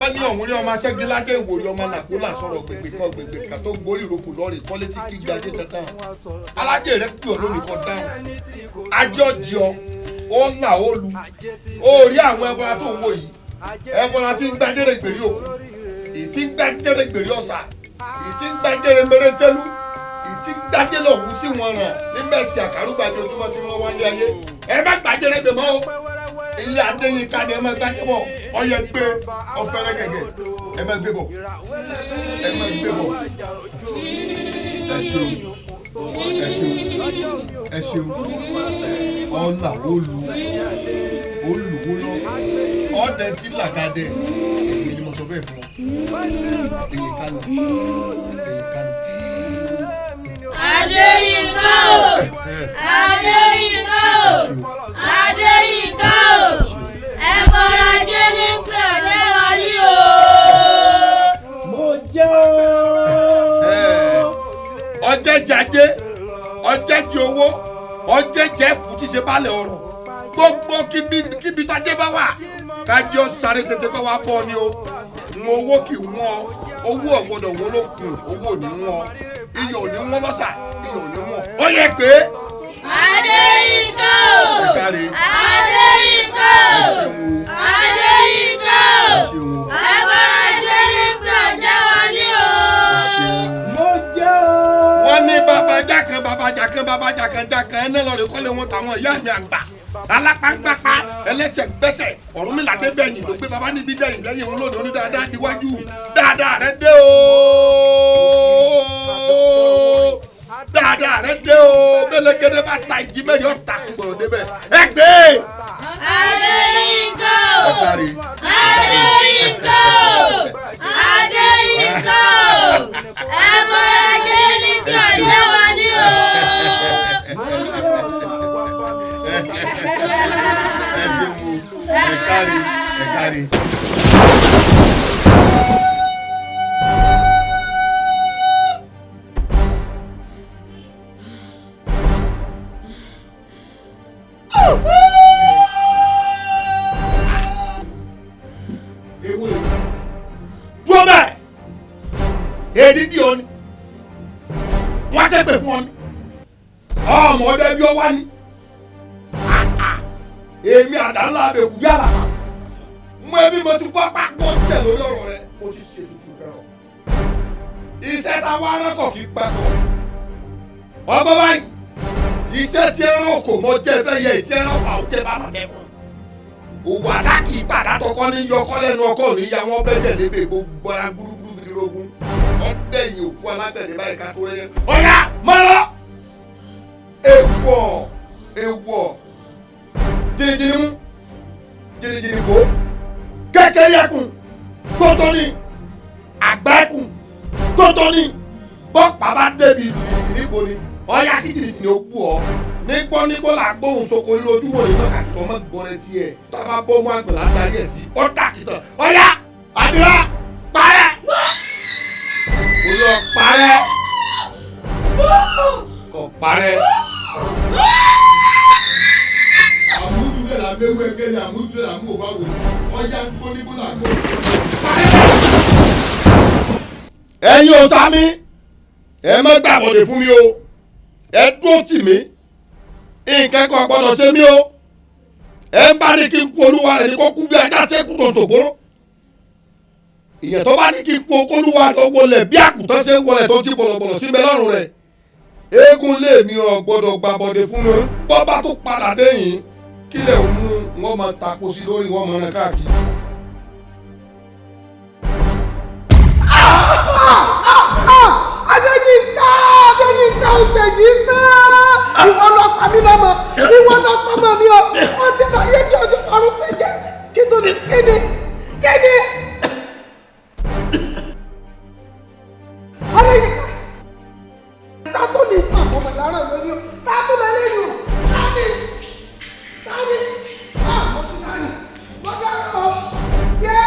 wọ́n ní ọ̀hún ní ọmọ aṣẹ́gilájẹ́ ìwòye ọmọ nàkólà sọ̀rọ̀ gbègbè kan tó ń gorí ìrókò lọ́ọ̀rì kọ́lé tí kí gbadé kankan alájẹ rẹ pè ọ́ lónìí kan dáhùn ajé ọ̀jọ́ ó là ó lu ó rí àwọn ẹbọra tó ń wò yìí ẹbọra tí ń gbadére gbèrè òkú ìtí ń gbadére gbèrè ọ̀sà ìtí ń gbadére mẹrẹtẹlú ìtí ń gbadére ọ̀hún sí wọn ràn níbẹ̀ sí àkàrúgbàdé ojúmọ́ tí wọ́n wáyé ayé ẹ má gbadére gbè mọ́ o ilé Adeyinka ni ẹ máa gbá jẹ́bọ̀ ọyẹ gbé ọ̀fẹ́rẹ́ gẹ̀gẹ̀ ẹ máa gbé bọ̀ ẹ máa gbé bọ̀ ẹ ṣeun ẹ ṣeun ẹ ṣeun ọ̀là olùwó lọ ọ̀dẹ tí làgàdẹ èmi ni mo sọ bẹ́ẹ̀ fún ọ èyí kánú èyí kánú.
Adeyinka o Adeyinka o Adeyinka o ẹ bọra jẹ ní pé ọ̀lẹ́ wọlé o.
mo jẹ́ o. ọjẹ́ jajé ọjẹ́ jẹ owó ọjẹ́ jẹ kù tí ṣe balẹ̀ ọ̀rọ̀ gbogbo kíbi tajé bá wà kájọ sáré tètè bá wà bọ́ ni o mo owó kì í wọ́n owó ọ̀gbọ́dọ̀ wọ́n ló kù owó ò ní wọ́n iyọ̀ ò ní wọ́n lọ́sà iyọ̀ ò ní wọ́n ó yẹ pé.
Adeyinka o Adeyinka o Adeyinka o ẹ bọra jẹ ní pé ọ̀lẹ́ wọlé o.
mo jẹ́ o. wọ́n ní babajà kan ẹ̀ náà lọ́ọ́ kọ́lé wọn tàwọn ìyá mi àgbà alápáńpápá ẹlẹ́sẹ̀ gbẹ́sẹ̀ Ọ̀rúnmìlà dé bẹ́yìn ló gbé baba níbi dẹ́yìn lẹ́yìn wọn lónìí onídàádáa díwájú dáadáa rẹ dé o dáadáa rẹ dé o bẹ́lẹ́gẹ́dẹ́ bá ta ìjì mẹ́rin ọ̀tá gbọ̀rọ̀ débẹ̀ ẹ gbé.
Adeyinka o Adeyinka o Adeyinka o ẹ bọra jẹ ní pé ọ̀lẹ́ wọlé o.
ẹ kárí. dúró bẹ́ẹ̀ èdìdí ọ ni wọ́n ṣe pè fún ọ ni ọmọ ọdẹ bí ọ wá ní èmi àdánlá abẹ́kú yàrá mú ẹbí mo ti gbọ́ pápọ̀ sẹ̀ lórí ọ̀rọ̀ rẹ mo ti ṣe tuntun bẹ̀rọ̀ iṣẹ́ táwọn arákọ̀ kì í papọ̀ ọgbọ́n báyìí iṣẹ́ tí ẹran òkò mọ jẹ́ fẹ́ yẹ ìtí ẹran fà ó jẹ́ bàbá tẹ́kùn òwò àdákì ìpàdà tọkọ ní yọkọ́ lẹ́nu ọkọ̀ níyà wọn bẹ́ẹ̀ lébè gbogbo ara gbúrúgbúrú bìrìlógún ọdẹ yìí òkú alágbẹ̀dẹ báyìí ká tó rẹ yẹn ọ̀yà mọ́lọ́ èèwọ̀ jìnnìjìnnì kó kékeré ẹkùn tótó ní àgbá ẹkùn tótó ní bọ́pàá bá débi ìlú níbo ni ọ̀yà kí jìnnìjìnnì ó kú ọ nígbó là gbóhùn soko lójú wò nínú kàkìtàn ọmọ gbọ́rẹ́ tiẹ̀ tá a bá bọ́ mú àgbẹ̀ látàrí ẹ̀ sí ọ́ dàkìtàn ọ̀yà àdúrà parẹ́ olú parẹ́ kò parẹ́. àmúdúlẹ̀ la méwú ẹgẹ́ ni àmúdúlẹ̀ la ẹ̀yin ò sá mi ẹ má gbàbọ̀dé fún mi o ẹ dúró tì mí nǹkan kan gbọ́dọ̀ ṣe mí o ẹ ń bá ní kí n kú olúwa rẹ̀ ní kó kú bí ajá sẹ́kù tòǹtògbóró ìyẹn tó bá ní kí n kú olúwa rẹ̀ wọlé bí àkùtàn ṣe ń wọlé tó ti bọ̀lọ̀bọ̀lọ̀ síbẹ̀ lọ́rùn rẹ̀ eégún lé mi ò gbọ́dọ̀ gbàbọ̀dé fún mi bọ́ bá tó padà dé yìí kí lè mú wọn máa tako sí lórí wọn máa rán káàkiri.
Adeyinka ọ̀sẹ̀ yìí náà ìwọ lọ pa mí lọ́mọ ìwọ lọ pa mọ́ mi o wọ́n ti bá yé kí ojú ọ̀run ṣe jẹ́ kí tó ní kéde. Adeyinka ta tó ní àwọn ọmọ ìlànà lórí o ta tó lọ lẹ́yìn o tani mo ti náà ní mo dára o yéé.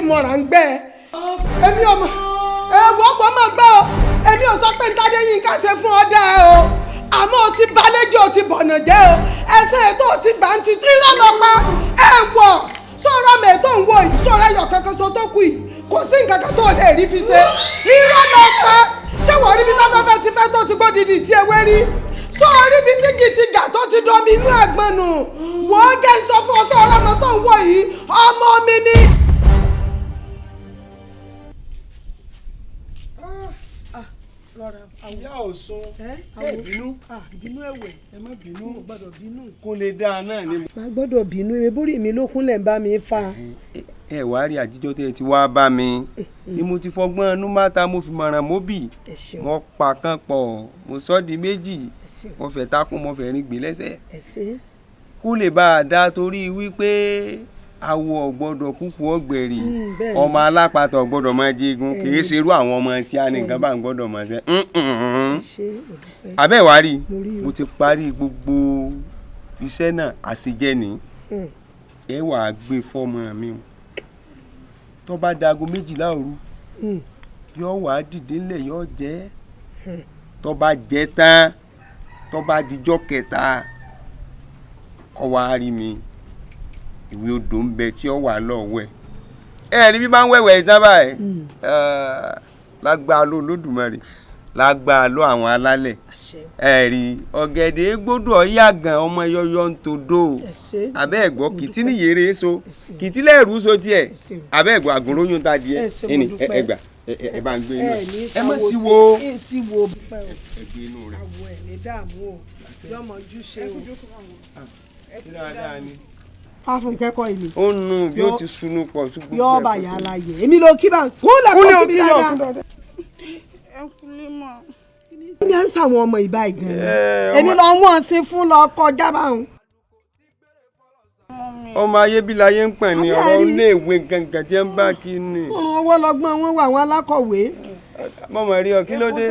Mọ̀ràn ń gbẹ́ èmi ọmọ ẹ̀wọ̀ ọgbọ́n máa gbọ́ ọ èmi ò sọ pé ń Adeyinka ṣe fún ọ dáa o àmọ́ o ti balẹ̀jọ́ o ti bọ̀nà jẹ́ o ẹsẹ̀ ètò o ti gbà ń ti ìrànlọ́pàá ẹ̀wọ̀ sọ̀rọ̀ mẹ́tò ń wò yìí sọ̀rọ̀ ẹ̀yọ̀ kankan so tó kù yìí kò sí nǹkan kan tó lè rí fi ṣe ìrànlọ́pàá ṣé wọ́n rí bí táfẹ́fẹ́ ti fẹ́ tó ti gbọ́ dídì tí ewé rí sọ̀rí bí tíkìtìgà tó ti dọ́mi inú ẹ̀gbọ́n nù wọ́n jẹ́ sọ fún ọ sọ̀rọ̀ ọmọ tó ń wò yìí ọmọ mi ni.
ìyá Ọ̀ṣun ṣé ìbínú.
ìbínú ẹ̀wẹ̀
ẹ má bínú.
mo gbọ́dọ̀ bínú.
kó lè dáa náà ni.
má gbọ́dọ̀ bínú ebórí mi ló kúnlẹ̀ ń bá mi fa.
ẹ wá rí àjíjọ tẹ ti wá bá mi ni mo ti fọgbọ́n inú máta mo fi mọ̀ràn móbì mo pa kan pọ̀ mo sọ di méjì mo fẹ́ takún mo fẹ́ rin gbé lẹ́sẹ̀ kó lè bá a dá torí wípé awo ọgbọ́dọ̀ kúkú ọgbẹ̀rì ọmọ alápatà ọgbọ́dọ̀ máa jẹgun kìí ṣerú àwọn ọmọ tí a ní nǹkan bá ń gbọ́dọ̀ máa ṣe. abẹ́ ìwárí mo ti parí gbogbo iṣẹ́ náà àṣejẹ́ ni ẹ wàá gbé fọ́mọ mi o tó bá dago 12 òru yóò wá dìde ńlẹ̀ yóò jẹ́ tó bá jẹ tán tó bá dijọ́ kẹta kó wá rí mi ìwé odò ń bẹ tí ó wà lọ́wọ́ ẹ rí bí bá ń wẹ̀wẹ̀ ìtàn báyìí lágbàá ló Olódùmarè lágbàá ló àwọn alálẹ̀ ẹ rí ọ̀gẹ̀dẹ̀ gbọ́dọ̀ yàgàn ọmọ yọyọ ń todó abẹ́ ẹ̀gbọ́ kìtì ní yèrè so kìtì lẹ́rù so tiẹ̀ abẹ́ ẹ̀gbọ́ àgùnróyún ta díẹ̀ ẹni ẹgbà ẹ bá ń gbé inú ẹ má sí wo
ẹ
gbé inú rẹ.
àwọ̀ ẹ̀ ní dààmú o yọmọ ojú ṣe o.
kí ló dáa ni
fáfún kẹ́kọ̀ọ́ ìlú.
ó nu bí ó ti sunu pọ̀ tó gbogbo ẹ̀.
yọ bàyà aláyè èmi ló kí bá kúlẹ̀ kó kí dáadáa.
ẹ kúlẹ̀ mọ́.
kí ni à ń sàwọn ọmọ ìbá ìgàn ni èmi lọ wọ́n sí fún lọ kọjá báwọn.
ọmọ ayébílayé ń pè ní ọ̀rọ̀ iléèwé gangan tí ń bá kí ni.
ọ̀run owó lọ́gbọ́n wọn wà wọn alákọ̀wé.
mọ̀mọ́ rí ọ kí ló dé.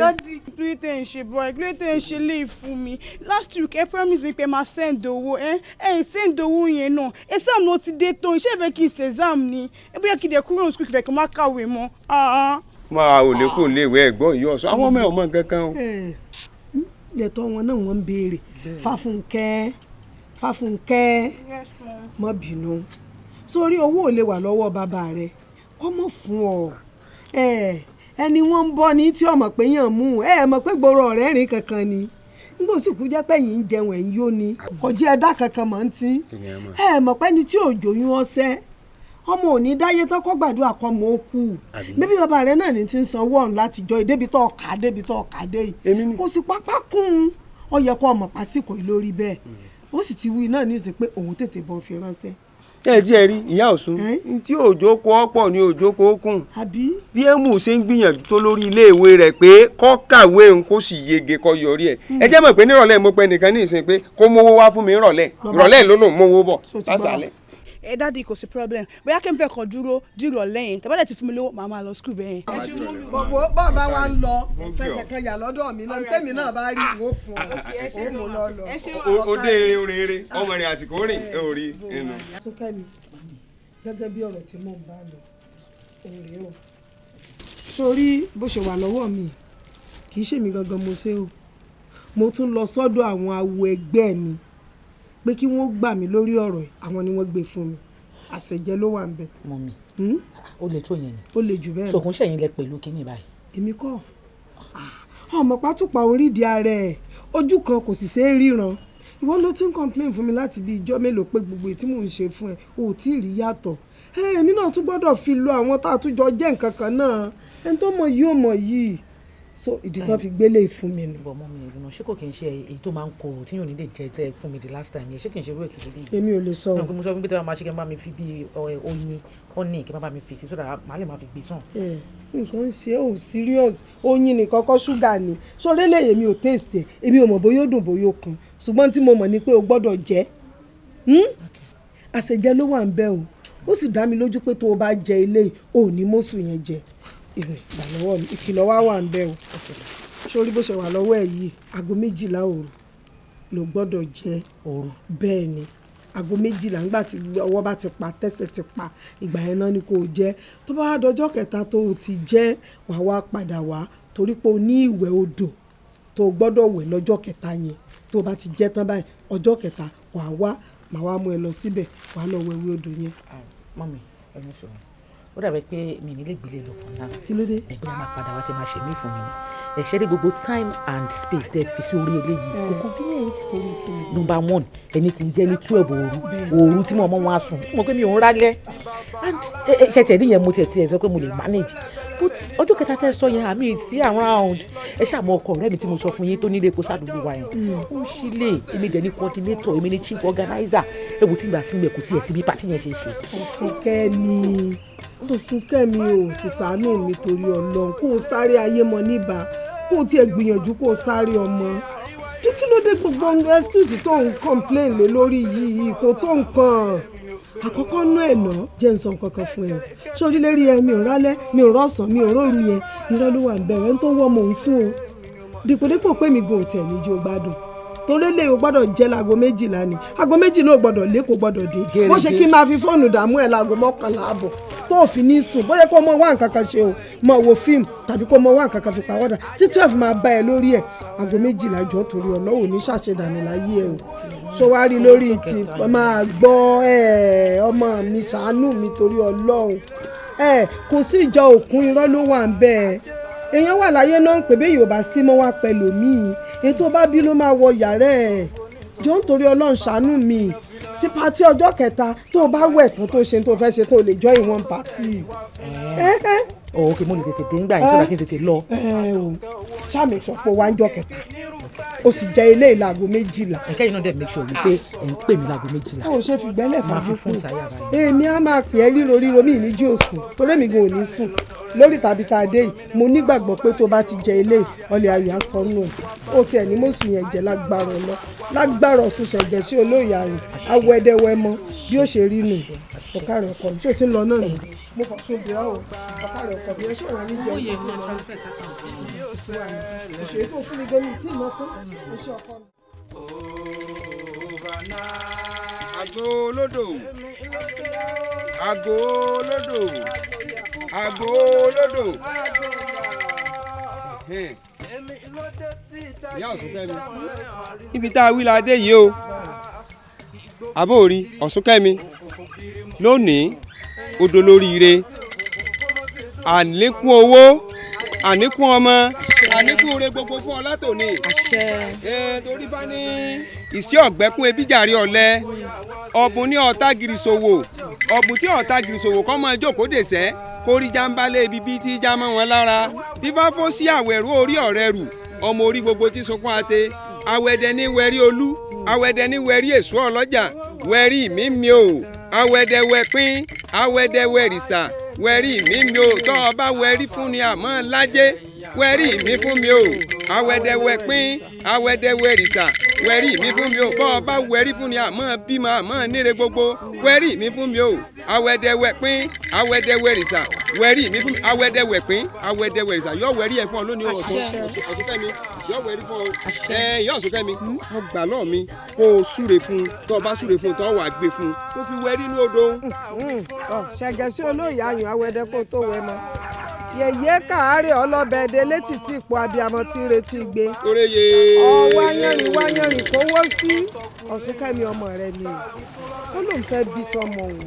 kílódé tẹ̀ ń ṣe bọ́ ẹ kílódé tẹ̀ ń ṣe lè fún mi last week ẹ promise mi pé máa send owó ẹ ń send owó yẹn náà exam ló ti dé tán iṣẹ́ ìfẹ́ kí n ṣe exam ni ẹ bóyá kí n dẹ̀ kúrò ní school ìfẹ́ kí n má kàwé mọ́.
máa ò lè kó léèwé ẹ̀gbọ́n yìí ọ̀sán àwọn ọmọ ọmọ kankan o.
ẹ̀tọ́ wọn náà wọ́n ń béèrè Fáfúnkẹ́ má bínú sórí owó ò lè wà lọ́wọ́ bàbá rẹ kọ́ mọ̀ fún ọ ẹni wọ́n ń bọ́ ní tí ọmọ pé yàn mú mọ̀ pé gbòòrò ọ̀rẹ́ rìn kankan ni nígbà sì kú jẹ́ pé yìí ń jẹun ẹ̀ ń yó ni kò jẹ́ ẹ̀dá kankan mọ̀ ń tí mọ̀ pé ní tí òjò yún ọsẹ́ ọmọ òní dáyé tó kọ́ gbàdúrà kọ́ mọ́ ó kú bébí bàbá rẹ náà ní ti ń sanwó ọ̀hún láti jọ débi tó ọ̀kà dé yìí kò sí pápá kún un ó yẹ kó ọmọ pásíkò lórí bẹ́ẹ̀ ó sì ti wí náà ní ìsìn pé òun tètè bọ́ fi ránṣẹ́.
ẹ tí ẹ rí ìyá Ọ̀ṣun tí òjò kó ọ̀pọ̀ ní òjò kó kùn bí èmù ṣe ń gbìyànjú tó lórí iléèwé rẹ̀ pé kó kàwé òun kó sì yege kó yọrí ẹ̀ ẹ jẹ́ mọ̀ pé nírọ̀lẹ́ mo pẹ́ nìkan ní ìsìn pé kó mówó wá fún mi ìrọ̀lẹ́ ló lòún mówó bọ̀ lásàálẹ̀.
ẹ dáàdi kò sí problem bóyá kí n fẹ́ kàn dúró dìrọ̀ lẹ́yìn tàbí ti fún mi lówó màá máa lọ skul bẹ́ẹ̀.
gbogbo bàbá wa ń lọ fẹsẹ̀ kan yà lọ́dọ̀ mi náà tẹ́mi náà bá rí ìwò fún ọ ó mú lọ.
ó dé orere ọmọ rẹ àsìkò rìn orí inú.
Súnkẹ́mi gẹ́gẹ́ bí ọ̀rọ̀ tí mò ń bá lọ òun rèé o sórí bó ṣe wà lọ́wọ́ mi kì í ṣèmi gangan mo ṣe o mo tún lọ sọ́dọ̀ àwọn awo ẹgbẹ́ mi pé kí wọ́n gbà mí lórí ọ̀rọ̀ ẹ̀ àwọn ni wọ́n gbé fún mi àṣẹjẹ ló wà ń bẹ.
mọ́mí ó lè tó yẹn ni.
ó lè jù bẹ́ẹ̀ lọ.
sọkún sẹ́yìn lẹ pẹ̀lú kínní báyìí.
èmi kọ́ ọmọ pátúpà orídìí ara ẹ̀ ojú kan kò sì ṣe é ríran ìwọ ló ti ń complain fún mi láti bí ijọ́ mélòó pé gbogbo tí mò ń ṣe fún ẹ ò tí ì rí yàtọ̀ èmi náà tún gbọ́dọ̀ fi lo àwọn tá a tún jọ jẹ́ nǹkan kan náà ẹni tó mọ̀ yìí ò mọ̀ yìí so ìdí tó fi gbélé fún mi nù.
bọ̀ mọ́ mi ìrìnà ṣé kò kí n ṣe èyí tó máa ń korò tí yóò ní lè jẹ tẹ fún mi the last time yẹn ṣé kì í ṣe irú ètò lílé yìí.
èmi ò lè sọ.
ẹ̀ mo sọ fún mi pé tẹ́lẹ̀ máa ṣe kí n bá mi fi bí oyin honey kí n bá mi fi sí sódà màá lè máa fi gbé sàn.
nǹkan ń ṣe ò serious oyin ní kọ́kọ́ ṣúgà ni sórí eléyìí èmi ò tèsì èmi ò mọ̀ bóyá ó dùn bóyá ó kún ṣùgbọ́n tí mo mọ̀ ni pé o gbọ́dọ̀ jẹ́ àṣejẹ ló wà ń bẹ̀ o ó sì dá mi lójú pé tó o bá jẹ eléyìí ò ní mọ́sù yẹn jẹ ìgbàlọ́wọ́ mi ìkìlọ̀ wá wà ń bẹ̀ o sórí bó ṣe wà lọ́wọ́ ẹ̀ yìí aago 12 òru ló gbọ́dọ̀ jẹ òru bẹ́ẹ̀ ni aago 12 nígbà tí ọwọ́ bá ti pa tẹ́sẹ̀ ti pa ìgbà yẹn náà ni kò jẹ tó bá dọjọ́ kẹta tó o ti jẹ wàá wá padà wá torí pé o ní ìwẹ̀ odò tó o gbọ́dọ̀ wẹ̀ lọ́jọ́ kẹta yẹn tó o bá ti jẹ tán báyìí ọjọ́ kẹta wàá wá màá wá mú ẹ lọ síbẹ̀ wàá lọ wẹ̀ ìwẹ̀ odò yẹn.
mọ́mí ẹni sọ̀rọ̀ ó dàbí pé mi nílé gbélé lọ fún náà.
kí ló dé.
ẹgbẹ́ máa padà wá tẹ máa ṣe mí fún mi ẹ ṣe rí gbogbo time and space tẹ fi sí orí eléyìí kò convenient. number 1 ẹni kì í jẹ́ ní 12 òru tí mo mọ wọn á sùn mo pé mi ò ń rálẹ̀ and ṣẹ̀ṣẹ̀ níyẹn mo tiẹ̀ sọ pé mo lè manage but ọjọ́ kẹta tẹ́ sọ yẹn àmì sí around ẹ ṣàmọ ọkọ ọ̀rẹ́ mi tí mo sọ fún yín tó nílé epo sádùúgbò wa yẹn ó ṣílẹ̀ èmi dẹ̀ ní coordinator èmi ní chief organizer ewu tí gbà sílẹ̀ kò tiẹ̀ sí bí pàtí yẹn ṣe ṣe.
Fúnkẹ́mi ò sì ṣàánú mi torí Ọlọ́run kó o sáré ayé mọ níbà kó o tiẹ̀ gbìyànjú kó o sáré ọmọ kí ló dé gbogbo excuse tó ń complain lé lórí yìí kò tó nǹkan àkọ́kọ́ nú ẹ̀ náà jẹ́ nsọ kankan fún ẹ sórí lérí ẹ mi ò rálẹ̀ mi ò rọ̀sán mi ò róru yẹn irọ́ ló wà ń bẹ̀rẹ̀ ń tó wọ́ mò ń sùn o dípòdípò pé mi gò tẹ̀ níjú o gbádùn torí lè o gbọ́dọ̀ jẹ́ láago 12 ni aago 12 ò gbọ́dọ̀ lé kò gbọ́dọ̀ dé bó ṣe kí n máa fi fóònù dààmú ẹ̀ láago 11 àbọ̀ tó fi ní sùn bóyá kó mọ wá nǹkan kan ṣe o mọ wo fíìmù tàbí kó mọ wá nǹkan kan fi pàwọ́dà tí 12 máa bá ẹ lórí ẹ̀ aago 12 jọ torí ọlọ́wọ́ ní ṣàṣedànù láyé ẹ o so wá rí lórí ti máa gbọ́ ọmọ mi ṣàánú mi torí Ọlọ́run kò sí ìjọ òkun irọ́ ló wà ń bẹ́ẹ̀ èèyàn wà láyé náà ń pè bẹ́ẹ̀ yóò bá sí mọ́ wá pẹ̀lú mi èyí tó bá bí ló máa wọ yàrá ẹ̀ jọ ń torí Ọlọ́run ṣàánú mi tí pàtí ọjọ́ kẹta tó bá wẹ̀ tán tó ṣe tó fẹ́ ṣe tó lè jọ ìwọ̀n pàtí.
ok mo lè tètè dé ńgbà yìí tó bá kí n tètè lọ.
ṣáàmì sọ pé wá ń jọ kẹta o sì jẹ ilé ìlàgò 12.
ẹ̀kẹ́ yìí náà dẹ̀ make sure wípé ẹ̀ ń pè mí láago 12.
ó ṣe fi gbẹ́lẹ̀
máa fi fún
fún
ìsáyà báyìí.
èmi á máa pè é ríro mi ní jí òsùn torí èmi gan ò ní sùn lórí tàbí tá a dé yìí mo nígbàgbọ́ pé tó bá ti jẹ ilé ọlẹ́ ayọ̀ asọ́nù ẹ̀ ó tiẹ̀ ní mo sùn yẹn jẹ́ lágbára ọ̀sùn ṣẹ̀jẹ̀ sí olóyè àrùn awọ ẹ̀dẹ̀wẹ̀ mọ́ bí ó ṣe rí nù ọ̀kàrẹ̀ ọkọ̀ mi tí ó ti ń lọ náà ni mo fọ̀ sún bí ọ́ ọ̀kàrẹ̀ ọkọ̀ mi ẹ ṣe wà ní ìjẹun ìṣèlú tó fún mi gẹ́mi tí mo kún iṣẹ́ ọkọ mi.
àgò olódò àgò olódò àgò olódò ìyá Ọ̀ṣunkẹ́mi níbi tá a wí la dé yìí o àbórí Ọ̀ṣunkẹ́mi lónìí odò lóríire àlékún owó àníkún ọmọ àníkún ire gbogbo fún ọ látòní. torí bá ní ìsí ọ̀gbẹ́kún ebíjàre ọ̀lẹ ọ̀bùn ní ọ̀tá gìrìsòwò ọ̀bùn tí ọ̀tá gìrìsòwò kọ́ mọ́ jókòó dèsẹ́ kórí jàǹbálẹ̀ ibi bíi tí já mọ́ wọn lára fífá fó sí àwẹ̀rú orí ọ̀rẹ́ rù ọmọ orí gbogbo tí sunkún àte
awẹ́dẹ ní wẹ̀rí olú awẹ́dẹ ní wẹ̀rí èso ọlọ́jà wẹ̀rí mi o awẹ́dẹ wẹ̀pín awẹ́dẹ wẹ̀rìsà wẹ̀rí mi o tọ́ ọ bá wẹ̀rí fún ni àmọ́ lájẹ́ wẹ̀rí mi fún mi o awẹ́dẹ wẹ̀pín awẹ́dẹ wẹ̀rìsà wẹ̀rí mi fún mi o bọ́ ọ bá wẹ̀rí fún ni àmọ́ bímọ àmọ́ níre gbogbo wẹ̀rí mi fún mi o awẹ́dẹ wẹ̀pín awẹ́dẹ wẹ̀rìsà wẹ̀rí mi fún mi awẹ́dẹ wẹ̀pín awẹ́dẹ wẹ̀rìsà yọ wẹ̀rí ẹ̀ fún ọ lónìí ọ̀sùnkẹ́mi yọ wẹ̀rí fún ọ yọ ọ̀sùnkẹ́mi ọ gbà náà mi kó o súre fún tó o bá súre fún tó o wà gbé fún kó fi wẹ̀rí inú odò.
ṣẹ̀gẹ̀ sí olóyè ayùn awẹ́dẹ kó tó wẹ̀ mọ́ yèyé káàárẹ̀ ọlọ́bẹ̀ẹ́dẹ létí tí ipò abiyamọ ti ń retí gbé.
oréyè.
ọwọ́ wáyẹ̀rìn kówó sí ọ̀ṣunkẹ́mi ọmọ rẹ ni ó lóun fẹ́ bí sọmọ òun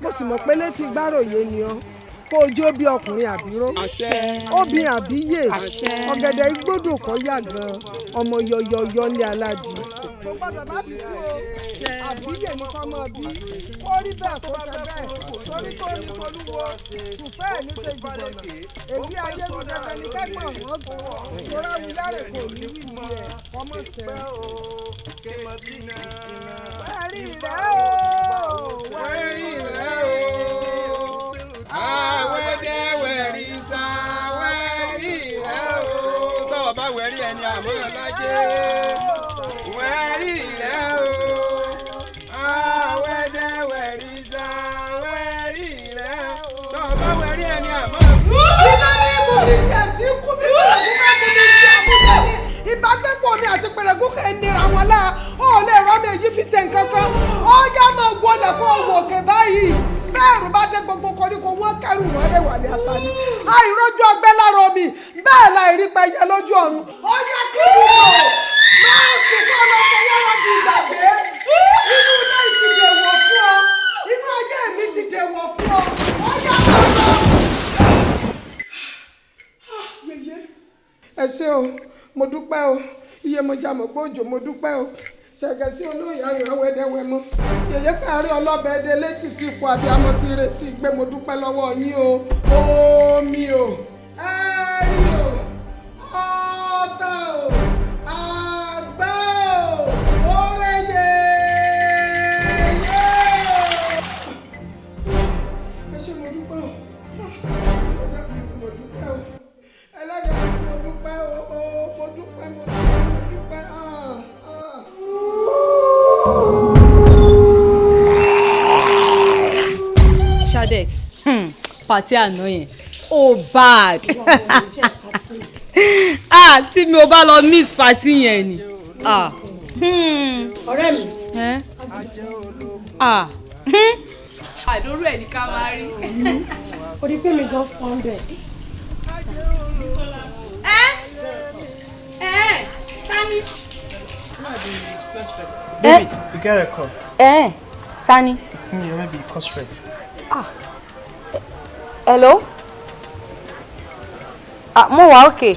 mo sì mọ̀ pé létí gbáròyé ni ọ́ kó o jó bí ọkùnrin àbíró obìnrin àbíyè ọ̀gẹ̀dẹ̀ igbódò kan yà gan ọmọ yọyọyọ ní aládì. kò gbọ́dọ̀ bá bí kú o àbíyè ní kọ́ mọ́ bí kó rí bẹ́ẹ̀ kó ṣe bẹ́ẹ̀ torí kó ní olúwo tùfẹ́ ẹ̀ ní ṣe jùlọ èyí ayé mi dandan ní kẹ́gbọ̀n wọn kò tóra wí láre kò ní wí ní ẹ̀ ọmọ tẹ̀. wẹ́rí rẹ̀ o wẹ́rí rẹ̀ o
awẹ́dẹ wẹ̀rí sá wẹ́rí rẹ̀ o tọ́ ọ bá wẹ̀rí ẹni àmọ́ lájẹ́ wẹ́rí rẹ̀ o awẹ́dẹ wẹ̀rí sá wẹ́rí rẹ̀ tọ́ ọ bá wẹ̀rí ẹni àmọ́.
iná ní ibùdó tí a ti kú bí pẹ̀lẹ́gùn bá mú mi sí àbújá ní ìbágbépọ̀ mi àti pẹ̀lẹ́gùn kẹ́ ẹ̀ nira wọn láà ó lè rọ́ mi èyí fi ṣe nǹkan kan ó yá máa wọlé kó o wò òkè báyìí bẹ́ẹ̀rù bá dé gbogbo koríko wọ́n kẹ́rù wọ́n lè wà ní àṣàlì àìrójú ọgbẹ́ lára omi bẹ́ẹ̀ la ìrí pẹyẹ lójú ọ̀run ó yá kí wúlò máa sùn kọ́ lọ́kọ̀ yára bí ìgbàgbé inú ilé ti dèwọ̀ fún ọ inú ayé mi ti dèwọ̀ fún ọ ó yá lọ́kọ̀. ẹ ṣé o mo dúpẹ́ o iye mọ̀jà mọ̀ pé òjò mo dúpẹ́ o ṣẹ̀gẹ̀ sí olóyè ayọ̀ awẹ́dẹ́wẹ́ mọ́ yèyé káàárẹ̀ ọlọ́bẹ̀ẹ́dẹ létí tí ipò abiyamọ ti retí gbé mo dúpẹ́ lọ́wọ́ yín o omi o ẹ̀rí o ọ̀tá o àgbá o oreye ẹ ṣé mo dúpẹ́ o mo dúpẹ́ o ẹlẹ́dàá mo dúpẹ́ o mo dúpẹ́ mo dúpẹ́.
Shadex party àná yẹn oh bad tí mi ò bá lọ miss party yẹn ni
ọ̀rẹ́ mi
àdóró ẹ̀ ní ká máa rí.
ó di pé mi gan fọ́n bẹ̀.
Tani.
Baby, you get a call.
Tani.
It's me, you might be cost rate.
Hello? Mo wà okay.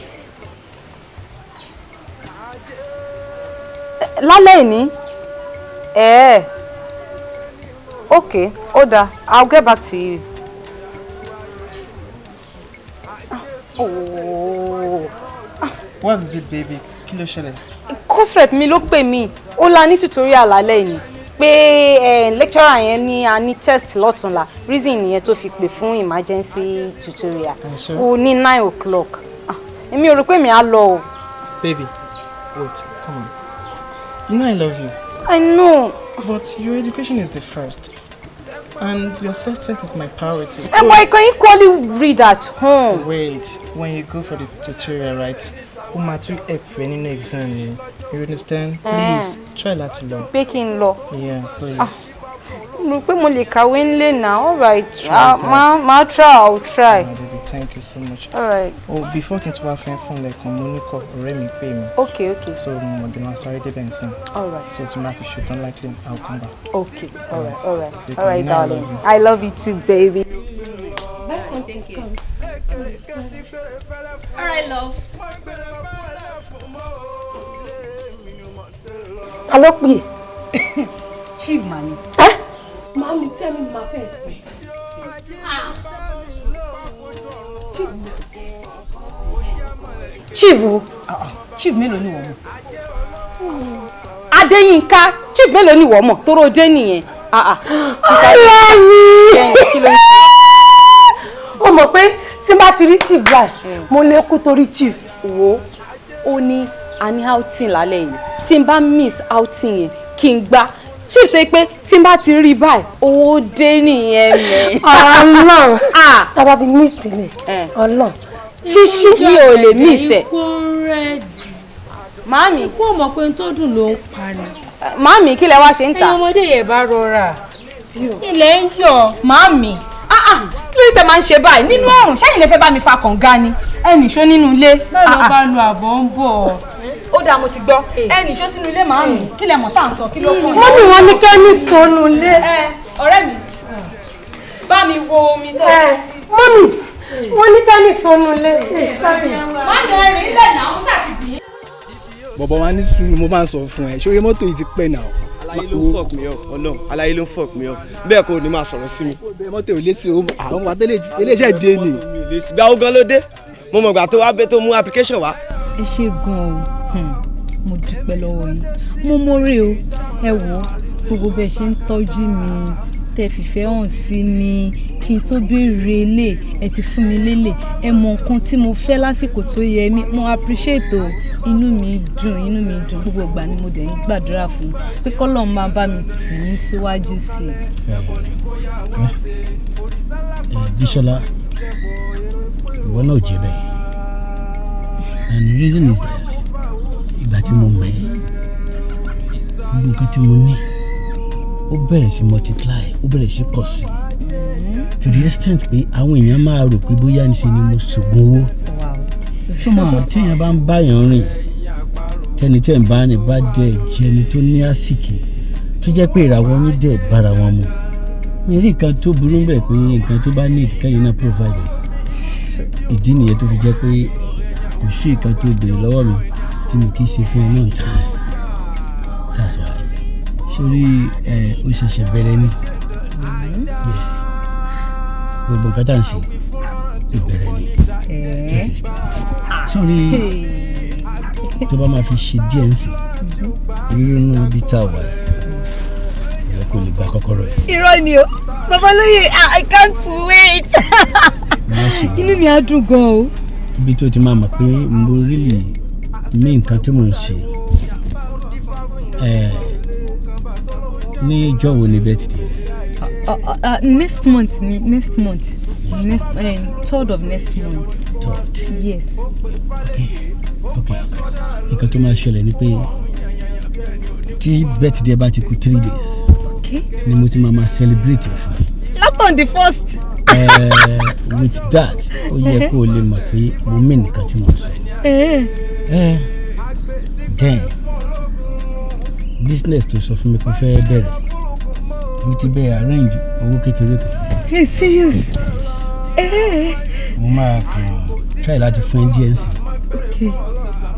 Lálẹ́ ìní? Okay, ó I'll get back to you.
What is it, baby? Kí ló ṣẹlẹ̀?
Course rep mi ló pè mí. Ó la ní tutorial lálẹ́ ìní. Pé lecturer yẹn ní a ní test lọ́tùnla. Reason nìyẹn tó fi pè fún emergency tutorial. Ó ní 9 o'clock. Èmi ò rò pé mi á lọ o.
Baby, wait, come on. You know I love you.
I know.
But your education is the first. And your success is my priority.
But I can equally read at home.
Wait, when you go for the tutorial, right? Who matter help when you exam you. You understand? Please, try not to learn.
Baking law.
Yeah, please.
Mo pé mo lè kàwé nílé now. All right. I'll try.
Baby, thank you so much.
All right.
Oh, before I can phone like Monica Remy pay me.
Okay.
So the master already been sent.
All right.
So to matter shoot unlikely I'll come back.
Okay. All right, darling. I love you too, baby.
Thank you.
All right, love.
Hello, please.
Chief mami.
Mami, tell me my face.
Chief. Chief mélòó ni wọ́n mú? Adeyinka chief mélòó ni wọ́n mọ̀ tóró dé nìyẹn. Kí ló ń ṣe?
Ó mọ̀ pé tí n bá ti rí chief báyìí mo lè kú torí chief.
Wo ó ní a ní outing lálẹ́ yìí tí n bá miss outing yẹn kí n gbá chief tó yẹ pé tí n bá ti rí báyìí owó dé nìyẹn mẹ́.
Ọlọ́run tábà fi miss mi Ọlọ́run
ṣíṣí mi ò lè miss ẹ̀. Màámi
kó mọ̀ pé n tó dùn ló ń parí.
Màámi kí lẹ wá ṣe ń ta.
ẹ̀yin ọmọdé yẹn bá rọra ilẹ̀ ń yọ̀.
Màámi kí ló tẹ máa ń ṣe báyìí nínú ọ̀run ṣẹ́yìn lè fẹ́ bá mi fa kànga ni ẹnì ṣó nínú ilé.
báwo bá lu àbọ̀ ń bọ̀.
Ó dáa mo ti gbọ́ ẹnì ṣó sínú ilé màámi kí lẹ mọ̀ tá à ń sọ kí ló fún un.
wọ́n ní wọ́n ní kẹ́mi sọnù ilé.
Ọ̀rẹ́ mi bá mi wo omi náà.
Mọ́mì wọ́n ní kẹ́mi sọnù ilé.
Má bẹ̀rẹ̀ ilẹ̀ náà ó ṣàtìjì.
Bọ̀bọ̀ wa ní sùúrù mo máa ń sọ fún ẹ ṣórí mọ́tò yìí ti pẹ́ náà.
Aláyé ló ń fuck me up Ọlọ́run aláyé ló ń fuck me up bẹ́ẹ̀ kò ní máa sọ̀rọ̀ sí mi.
Mọ́tò ò lé sí àwọn wa tẹ́lẹ̀ iléeṣẹ́ dé ni.
Bí àwọn gan ló dé mo mọ̀ gbà tó wá bẹ́ tó mú application wá.
ẹ ṣe gan-an mo dúpẹ́ lọ́wọ́ yín mo mọ̀rẹ́ o ẹ wò ó gbogbo bẹ́ẹ̀ ṣe ń tọ́jú mi tẹ́ fìfẹ́ hàn sí mi kí n tó béèrè ilé ẹ ti fún mi lélẹ̀ ẹ mọ nǹkan tí mo fẹ́ lásìkò tó yẹ mí mo appreciate o inú mi dùn gbogbo ìgbà ni mo dẹ̀ ń gbàdúrà fún pé k'Ọlọ́run máa bá mi tì mí síwájú sí i.
Bísọ́lá ìwọ náà jẹ́ bẹ́ẹ̀ and the reason is that ìgbà tí mo mọ̀ ẹ́ gbogbo nǹkan tí mo ní ó bẹ̀rẹ̀ sí multiply ó bẹ̀rẹ̀ sí pọ̀ sí to the extent pé àwọn èèyàn máa rò pé bóyá níṣe ni mo ṣògùn owó ṣùgbọ́n téèyàn bá ń báyàn rìn tẹni tẹ́ ń bá rìn bá dẹ̀ jẹ́ ẹni tó ní àsìkí tó jẹ́ pé ìràwọ̀ ní dẹ̀ bára wọn mu mi rí nǹkan tó burú bẹ́ẹ̀ pé nǹkan tó bá ní ìdíkẹ́yìn náà provide ìdí nìyẹn tó fi jẹ́ pé kò sí nǹkan tó béèrè lọ́wọ́ mi tí mo kì í ṣe fún ẹ náà tán that's why sórí ó ṣẹ̀ṣẹ̀ bẹ̀rẹ̀ ni yes gbogbo nǹkan tá à ń ṣe ìbẹ̀rẹ̀ ni sórí tó bá máa fi ṣe díẹ̀ ń sìn irú bí tá a wà ẹ kò lè gba kọ́kọ́rọ́ ẹ̀.
irọ́ ni o babalóye I can't wait inú mi á dùn gan o.
ibi tó ti máa mọ̀ pé mo really ní nǹkan tí mò ń ṣe ní ìjọ wo ni birthday?
Next month 3rd of next month.
3rd?
Yes.
Okay. Nǹkan tó máa ṣẹlẹ̀ ni pé tí birthday bá ti kù 3 days ni mo ti máa celebrate fún ẹ.
Not on the 1st.
With that ó yẹ kó o lè mọ̀ pé mo mí nìkan tí mo sọ. Then business tó sọ fún mi kó fẹ́ bẹ̀rẹ̀ mo ti bẹ̀rẹ̀ arrange owó kékeré kan.
Hey, serious?
Mo máa kàn try láti fún ẹ díẹ̀ sí.
Okay.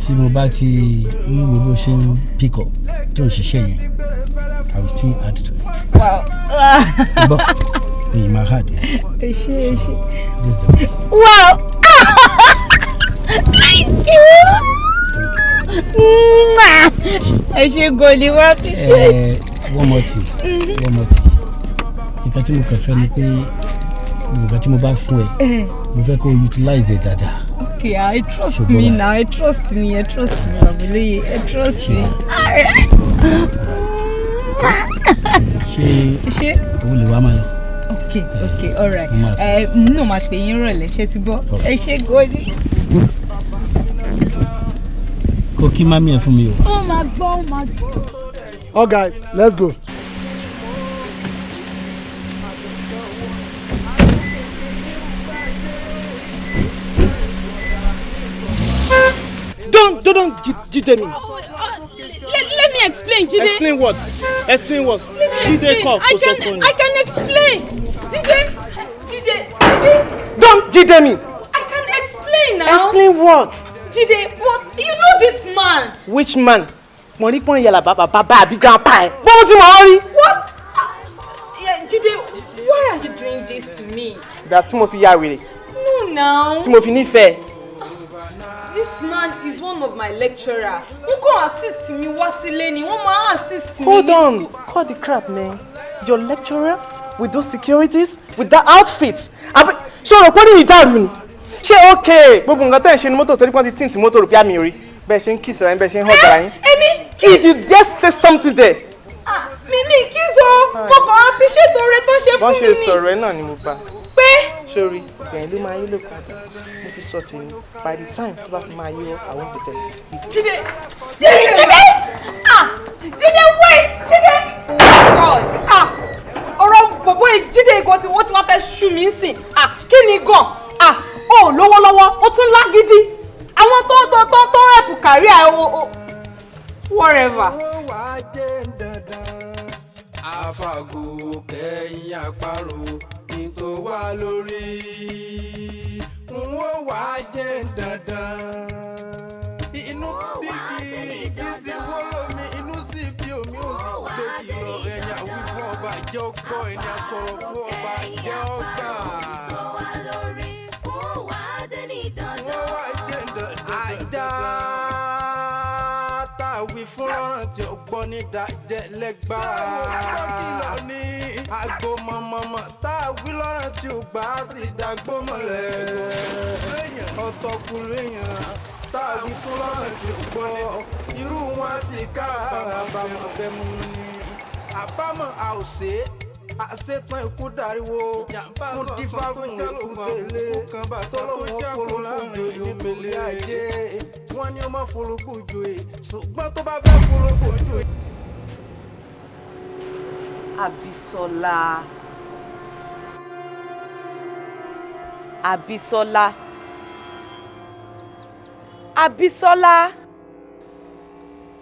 Tí mo bá ti ń wo bó ṣe ń pick up tó ń ṣiṣẹ́ yẹn I will still add to it.
Wow.
But mi máa hard.
Ṣe. Wow. Thank you. Ẹ ṣe gòlì wá appreciate.
One more thing. Nǹkan tí mo kàn fẹ́ ni pé nǹkan tí mo bá fún ẹ mo fẹ́ kó utilize ẹ̀ dáadáa.
Okay, I trust me now. I trust me, Babalóye. I trust me.
Ṣé owó lè wá máa lọ?
Okay, all right. No, máa pè yín rọ̀lẹ́, ṣé ti gbọ́? Ẹ ṣe gòlì.
Kò kí mami ẹ fún mi o.
Ó máa gbọ́.
All guys, let's go. Don't Jide me.
Let me explain, Jide.
Explain what?
Jide, I can explain. Jide.
Don't Jide me.
I can explain now.
Explain what?
Jide, what? You know this man.
Which man? Money pon yala baba abi grandpa ẹ. Bọ́n ti mọ̀ rí.
What? Yeah, Jide, why are you doing this to me?
That tí mo fi ya wèrè.
No, now.
Tí mo fi nífẹ̀ẹ́.
This man is one
some of my lecturers. Wọ́n kàn assist mi wá sílé ni, wọ́n máa assist mi.
Hold on, cut the crap, man. Your lecturer with those securities, with that outfit. Ṣé o rò pé ní ìdàrú ni? Ṣé okay? Gbogbo nǹkan tẹ́ ẹ̀ ṣe ni mọ́tò torí pọ́n ti tíǹtì mọ́tò rò bí àmì rí. Bẹ́ẹ̀ ṣe ń kiss ara yín, bẹ́ẹ̀ ṣe ń hug ara yín. If you dare say something there.
Mi kiss o, mo kàn appreciate oore tó ṣe fún mi ni.
Bọ́n ṣe sọ̀rọ̀ ẹ náà ni mo bá.
Pé.
Sorry, ìgbẹ̀yìn ló máa yé lókun àdá. Mo ti sọ tèmi. By the time tó bá fi máa yé ọ, àwọn ti tẹ̀lé.
Jídé! Jídé wait! Jídé! God! Ọ̀rọ̀ bọ̀bọ̀ Jídé gan tí wọ́n ti wá fẹ́ ṣú mi sìn. Kí ni gan? Ó lọ́wọ́lọ́wọ́, ó tún lágídí. Àwọn tó ẹ̀pù kárí whatever.
Àfàgò kẹ́yìn àparò ní tó wà lórí n ó wà jẹ́ dandan. Inú bíbí igi ti wó lómi, inú sì bí omi ò sì gbé kìlọ̀ ẹni àwí fún ọba jẹ́ ọgbọ́ ẹni àsọ̀rọ̀ fún ọba jẹ́ ọgbà. Wí fún lọ́rùn tí ó gbọ́ ní dájẹ́ lẹ́gbàá. Àgbo mọ̀mọ̀mọ̀ tá a wí lọ́rùn tí ó gbà á sì dàgbò mọ́lẹ̀. Ọ̀tọ̀kùlù èèyàn tá a wí fún lọ́rùn tí ó gbọ́. Irú wọn ti ká àbámọ̀ bẹ́ẹ̀ mú ni. Àbámọ̀ a ò ṣe é. Àṣetán ikú dariwo fún dífá fún ikú tẹ̀lé tọ́lọ́wọ́ folókùnjò ìmẹ̀lẹ̀ ajé wọ́n ní ó má folókùnjò yìí ṣùgbọ́n tó bá fẹ́ folókùnjò yìí.
Abisola. Abisola. Abisola.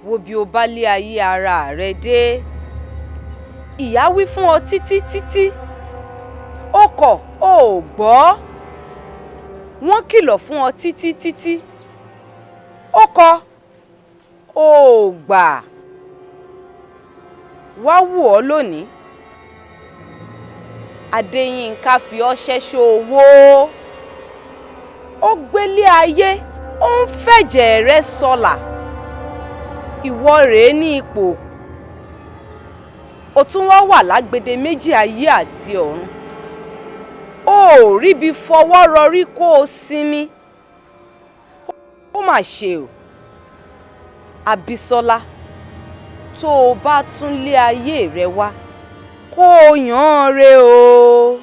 Wo bí o bá lé ayé ara rẹ dé. Ìyá wí fún ọ títí ó kọ̀ ó gbọ́. Wọ́n kìlọ̀ fún ọ títí ó kọ̀ ó gbà. Wá wù ọ́ lónìí. Adeyinka fi ọ́ ṣẹ́ṣọ́ owó. Ó gbélé ayé, ó ń fẹ̀jẹ̀ rẹ̀ sọlà. Ìwọ rèé ní ipò. Ó tún wá wà lágbede méjì ayé àti ọ̀run. Ó ríbi fọwọ́ rọrí kó o sinmi. Ó mà ṣe o. Abisola, tó o bá tún lé ayé rẹ wá, kó o yàn án re o.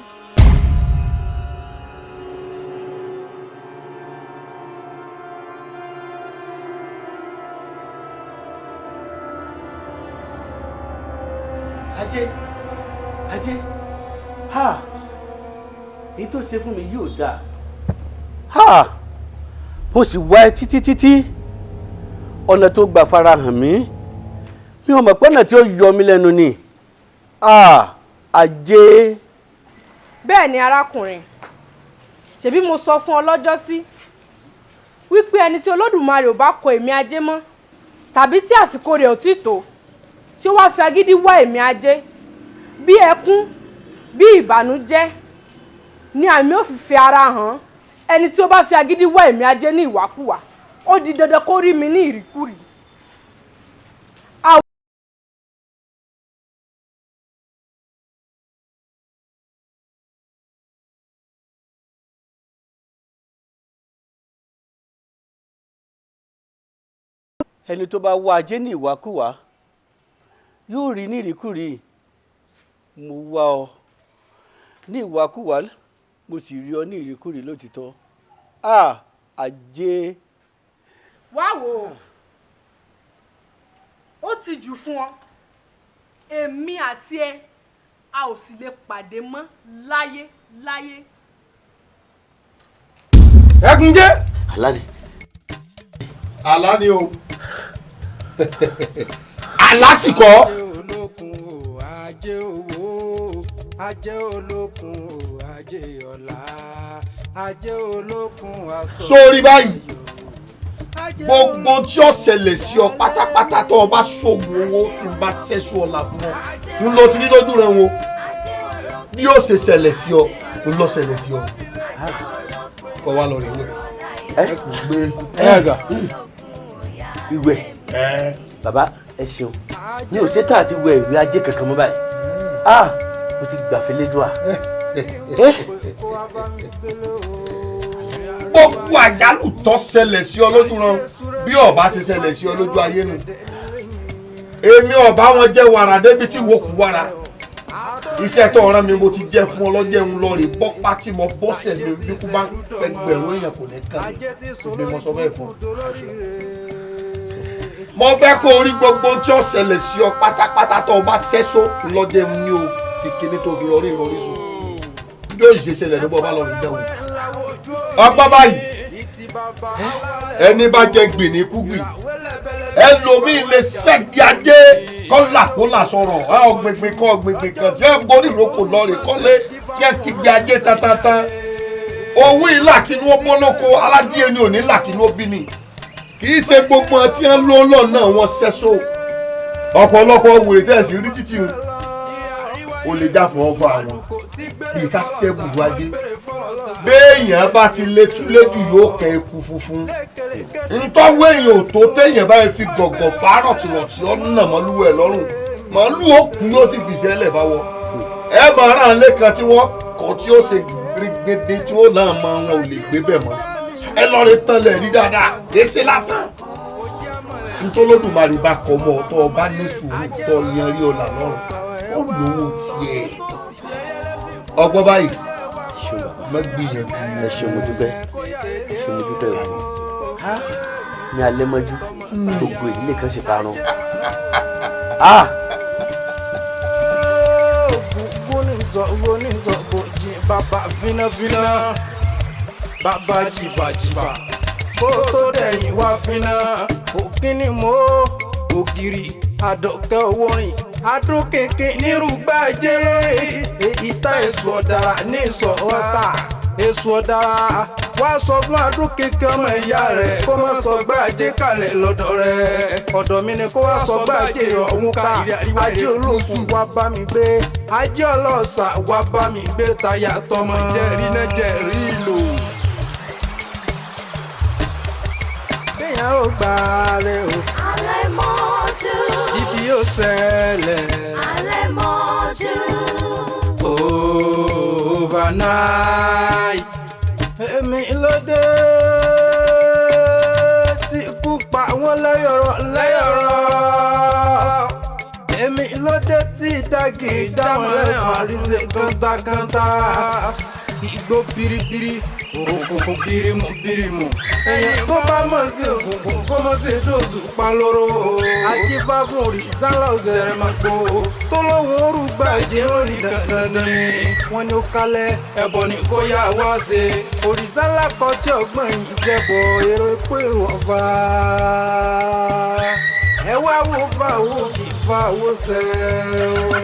Ajé, ha, èyí tó ṣe fún mi yóò dáa. Ha, mo sì wá ẹ títí, ọ̀nà tó gbà farahàn mí, mi ò mọ̀ pé ọ̀nà tí ó yọ mí lẹ́nu ni. Ajé.
Bẹ́ẹ̀ ni arákùnrin, ṣebí mo sọ fún ọ lọ́jọ́sí wípé ẹni tí Olódùmarè ò bá kọ èmi Ajé mọ́, tàbí tí àsìkò rẹ̀ ò tí tó, tí ó wá fi agídí wá èmi Ajé, bí ẹkún bí ìbànújẹ́ ni àmì ò fi ara hàn. Ẹni tí ó bá fi agídí wá èmi Ajé ní ìwàkuwà, ó di dandan kó rí mi ní ìríkúrì.
Ẹni tó bá wá Ajé ní ìwàkuwà yóò rí ní ìríkúrì. Mo wá ọ ní ìwàkuwà, mo sì rí ọ ní ìríkúrì lótìtọ́. Ajé.
Wá wò ó ti jù fún ọ. Èmi àti ẹ a ò sì lè pàdé mọ́ láyé.
Ẹkúnjẹ́.
Àlá ni
o. Àlásìkò.
Ajé owó, ajé olókun, ajé ọlá, ajé olókun aṣọ.
Sórí báyìí, gbogbo tí ó ṣẹlẹ̀ sí ọ pátápátá tó o bá ṣògùn owó tí n bá ṣẹ́ṣù ọ̀la fún ọ ń lọ tí lójú rẹ wo bí yóò ṣe ṣẹlẹ̀ sí ọ ń lọ ṣẹlẹ̀ sí ọ kọ wá lọ rẹ wẹ ẹ kò gbé ẹgà
ìwẹ̀ bàbá ẹ ṣeun mi ò ṣetán àti wẹ̀ ìwé ajé kankan mọ́ báyìí mo ti gbàfẹ́ lédùá.
gbogbo àjálù tó ṣẹlẹ̀ sí ọ lójú ran bí ọba ti ṣẹlẹ̀ sí ọ lójú ayé nu èmi ọba wọn jẹ́ wàrà débi tí wọ́n kú wàrà iṣẹ́ tó rán mi mo ti jẹ́ fún ọlọ́jẹ́ ń lọ rè bọ́ pátí mo bọ́ sẹ̀lẹ̀ bí kú bá ẹgbẹ̀rún èèyàn kò ní kàn mí mo sọ bẹ́ẹ̀ fún mo fẹ́ kó orí gbogbo tí ó ṣẹlẹ̀ sí ọ pátápátá tó o bá ṣẹ́só lọ́jẹ́ ní o kékeré tó fi rọrí ìrọ̀rí sùn yóò ṣe ṣẹlẹ̀ nígbà bá lọ rí dẹ́wọ̀n ọgbọ́n báyìí ẹni bá jẹ gbìnì kúgbì ẹlòmíì lè ṣẹ́gi ajé kọ́là sọ̀rọ̀ ọ̀gbìngbìn kan tí ẹ gbórí ìrókò lọ́ọ̀rì kọ́lé tí ẹ kígbe ajé tantan owó ìlàkínú ọmọlóko alájíẹ ni ò ní làkínú obìnrin kì í ṣe gbogbo ọtí ẹ ló lọ náà wọn ṣẹṣọ ọ̀pọ̀lọpọ̀ wèrè tẹ̀sí rí títì o lè jáfọ́ ọba àwọn bíi ká ṣẹ́gun wájú béèyàn bá ti létúléjù yóò kẹ́ eku funfun ntọ́wọ́ èèyàn ò tó téèyàn báyìí fi gọ̀gọ̀ fárọ̀ tìrọ̀tì ọ̀nà màlúù ẹ̀ lọ́rùn màlúù ó kú yóò sì fi sẹ́lẹ̀ bá wọ ẹ máa rán alẹ́ kan tí wọ́n kọ́ tí ó ṣe gbẹgbẹgbẹ tí ó náà máa wọn ò lè gbé bẹ̀ mọ́ ẹ lọ rí tẹ́lẹ̀ rí dáadáa èsì lásán ntọ́lọ́dúnmarì bá kọ́ mọ́ ọ̀tọ́ ọba ní sùúrù tọ́ yan rí ọ̀là lọ́rùn ó lówó tiẹ̀ ọgbọ́n báyìí má gbìyànjú.
ẹ ṣe mo dúpẹ́ ní alẹ́ mọ́jú gbogbo ìdílé kan ṣe parun.
oníṣọ́ bòjì bàbá fínàfínà bàbá jìbàjìbà kó tó dẹ̀yìn wá fínà òkínní mọ́ ògiri àdọ̀kẹ́ owó rìn adókèké nírúgbàjẹ́ ìta èso ọ̀dàrà ní ìsọ̀ ọ̀tà èso ọ̀dàrà wá sọ fún adókèké ọmọ ìyá rẹ̀ kó má sọ gbàjẹ́ kalẹ̀ lọ́dọ̀ rẹ̀ ọ̀dọ̀ mi ni kó wá sọ gbàjẹ́ ọ̀hún ká ajé olóṣù wá bá mi gbé ajé ọlọ́ọ̀sà wá bá mi gbé táyà tọmọ jẹ́rìí náà jẹ́rìí lò. bẹ́ẹ̀ ó gbà rẹ̀ o. alẹ́ mọ́jú. ibi yóò ṣẹlẹ̀. alẹ́ mọ́jú. overnight. èmi ló dé tí ikú pa wọ́n lẹ́yọ̀rọ̀. èmi ló dé tí ìdágì dáwọn lẹ́yìn àríṣe kántákántá. igbó biribiri òkùnkùn birimu ẹ̀yìn kó bá mọ̀ sí òkùnkùn kó mọ̀ sí dòzù palóró adébáfún òrìṣàlá òṣèré máa gbó tó lóhùn orúgbàjẹ́ òní dandan ni wọ́n ní ó kálẹ̀ ẹbọ ni kó yá wá ṣe òrìṣàlá kọ tí ọgbọ́n yìí ṣẹbọ èrò pé ọba ẹ wá wò fà wò kì fà wò ṣẹ.